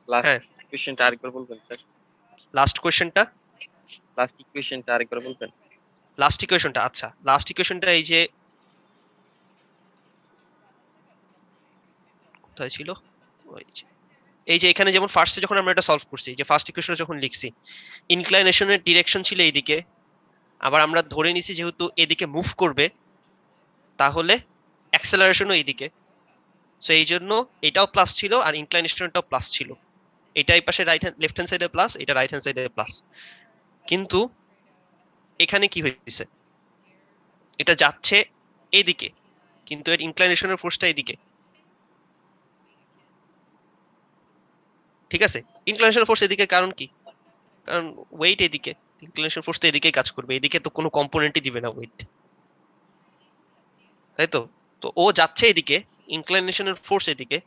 লাস্ট
হ্যাঁ,
ইকুয়েশনটা আরেকবার বলবেন স্যার?
লাস্ট কোশ্চেনটা,
লাস্ট ইকুয়েশনটা আরেকবার বলবেন?
লাস্ট ইকুয়েশনটা, আচ্ছা লাস্ট ইকুয়েশনটা এই যে কোথায় ছিল, ওই যে এই যে এখানে যেমন ফার্স্টে যখন আমরা এটা সলভ করছি, যে ফার্স্ট ইকুয়েশনে যখন লিখছি ইনক্লাইনেশনের ডিরেকশন ছিল এইদিকে, আবার আমরা ধরে নিছি যেহেতু এদিকে মুভ করবে তাহলে অ্যাক্সেলারেশনও এইদিকে, সো এই জন্য এটাও প্লাস ছিল আর ইনক্লাইনেশনটাও প্লাস ছিল। এটা এই পাশে রাইট হ্যান্ড লেফট হ্যান্ড সাইডে প্লাস, এটা রাইট হ্যান্ড সাইডে প্লাস। কিন্তু এখানে কি হয়েছে, এটা যাচ্ছে এদিকে কিন্তু এর ইনক্লাইনেশনের ফোর্সটা এদিকে, ঠিক আছে? ইনক্লাইনেশন ফোর্স এদিকে কারণ কি? কারণ ওয়েট এদিকে, ইনক্লিনেশন ফোর্স তো এদিকেই কাজ করবে, এদিকে তো কোনো কম্পোনেন্টই দিবে না ওয়েট, তাই তো? তো ও যাচ্ছে এদিকে, ইনক্লিনেশনের ফোর্স এদিকে,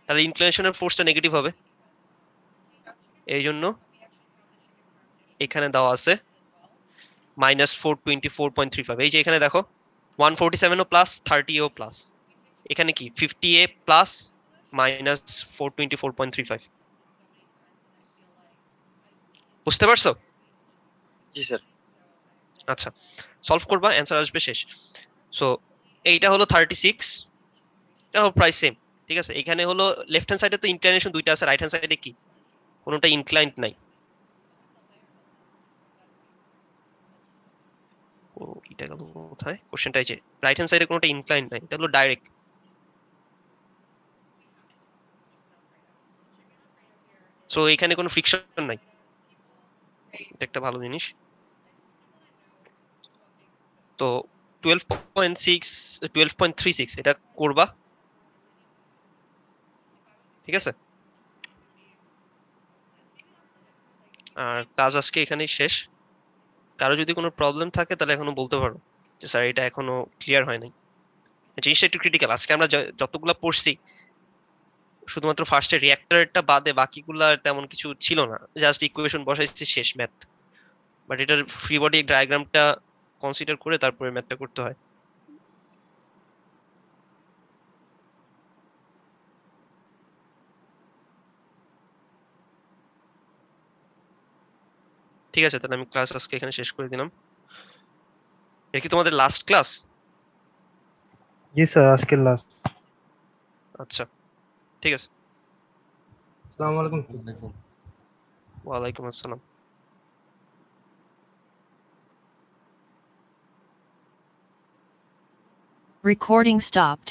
তাহলে ইনক্লিনেশনের ফোর্সটা নেগেটিভ হবে। এই জন্য এখানে দেওয়া আছে -424.35। এই যে এখানে দেখো 147 ও প্লাস 30 ও প্লাস, এখানে কি 50A প্লাস -424.35। বুঝতে পারছো?
জি স্যার।
আচ্ছা, সলভ করবা, অ্যান্সার আসবে শেষ। সো এইটা হলো 36, এটা হলো প্রায় সেম, ঠিক আছে? এখানে হলো লেফট হ্যান্ড সাইডে তো ইনক্লাইনেশন দুইটা আছে, রাইট হ্যান্ড সাইডে কি কোনোটা ইনক্লাইন্ড নাই। ও এটা গেল কোথায় কোশ্চেনটা? এই যে রাইট হ্যান্ড সাইডে কোনোটা ইনক্লাইন্ড নাই, এটা হলো ডাইরেক্ট। সো এখানে কোনো ফ্রিকশন নাই, এটা একটা ভালো জিনিস। তো 12.36 এটা করবা, ঠিক আছে? আর কাজ আজকে এখানেই শেষ। কারো যদি কোনো প্রবলেম থাকে তাহলে এখনো বলতে পারো যে স্যার এটা এখনো ক্লিয়ার হয় নাই। জিনিসটা একটু ক্রিটিক্যাল। আজকে আমরা যতগুলা পড়ছি শুধুমাত্র ফার্স্টে রিঅ্যাক্টরটা বাদে বাকিগুলা তেমন কিছু ছিল না, জাস্ট ইকুয়েশন বসাইছি, শেষ ম্যাথ। বাট এটার ফ্রি বডি ডায়াগ্রামটা কনসিডার করে তারপরে ম্যাথটা করতে হয়। ঠিক আছে, তাহলে আমি ক্লাস আজকে এখানে শেষ করে দিলাম। এটা কি তোমাদের লাস্ট ক্লাস?
জি স্যার, আজকের লাস্ট।
আচ্ছা, ঠিক আছে।
আসসালামু আলাইকুম।
ওয়ালাইকুম আসসালাম।
Recording stopped.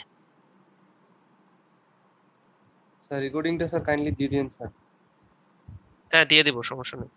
স্যার রেকর্ডিংটা স্যার কাইন্ডলি দিয়ে দিন স্যার।
হ্যাঁ দিয়ে দেবো, সমস্যা নেই।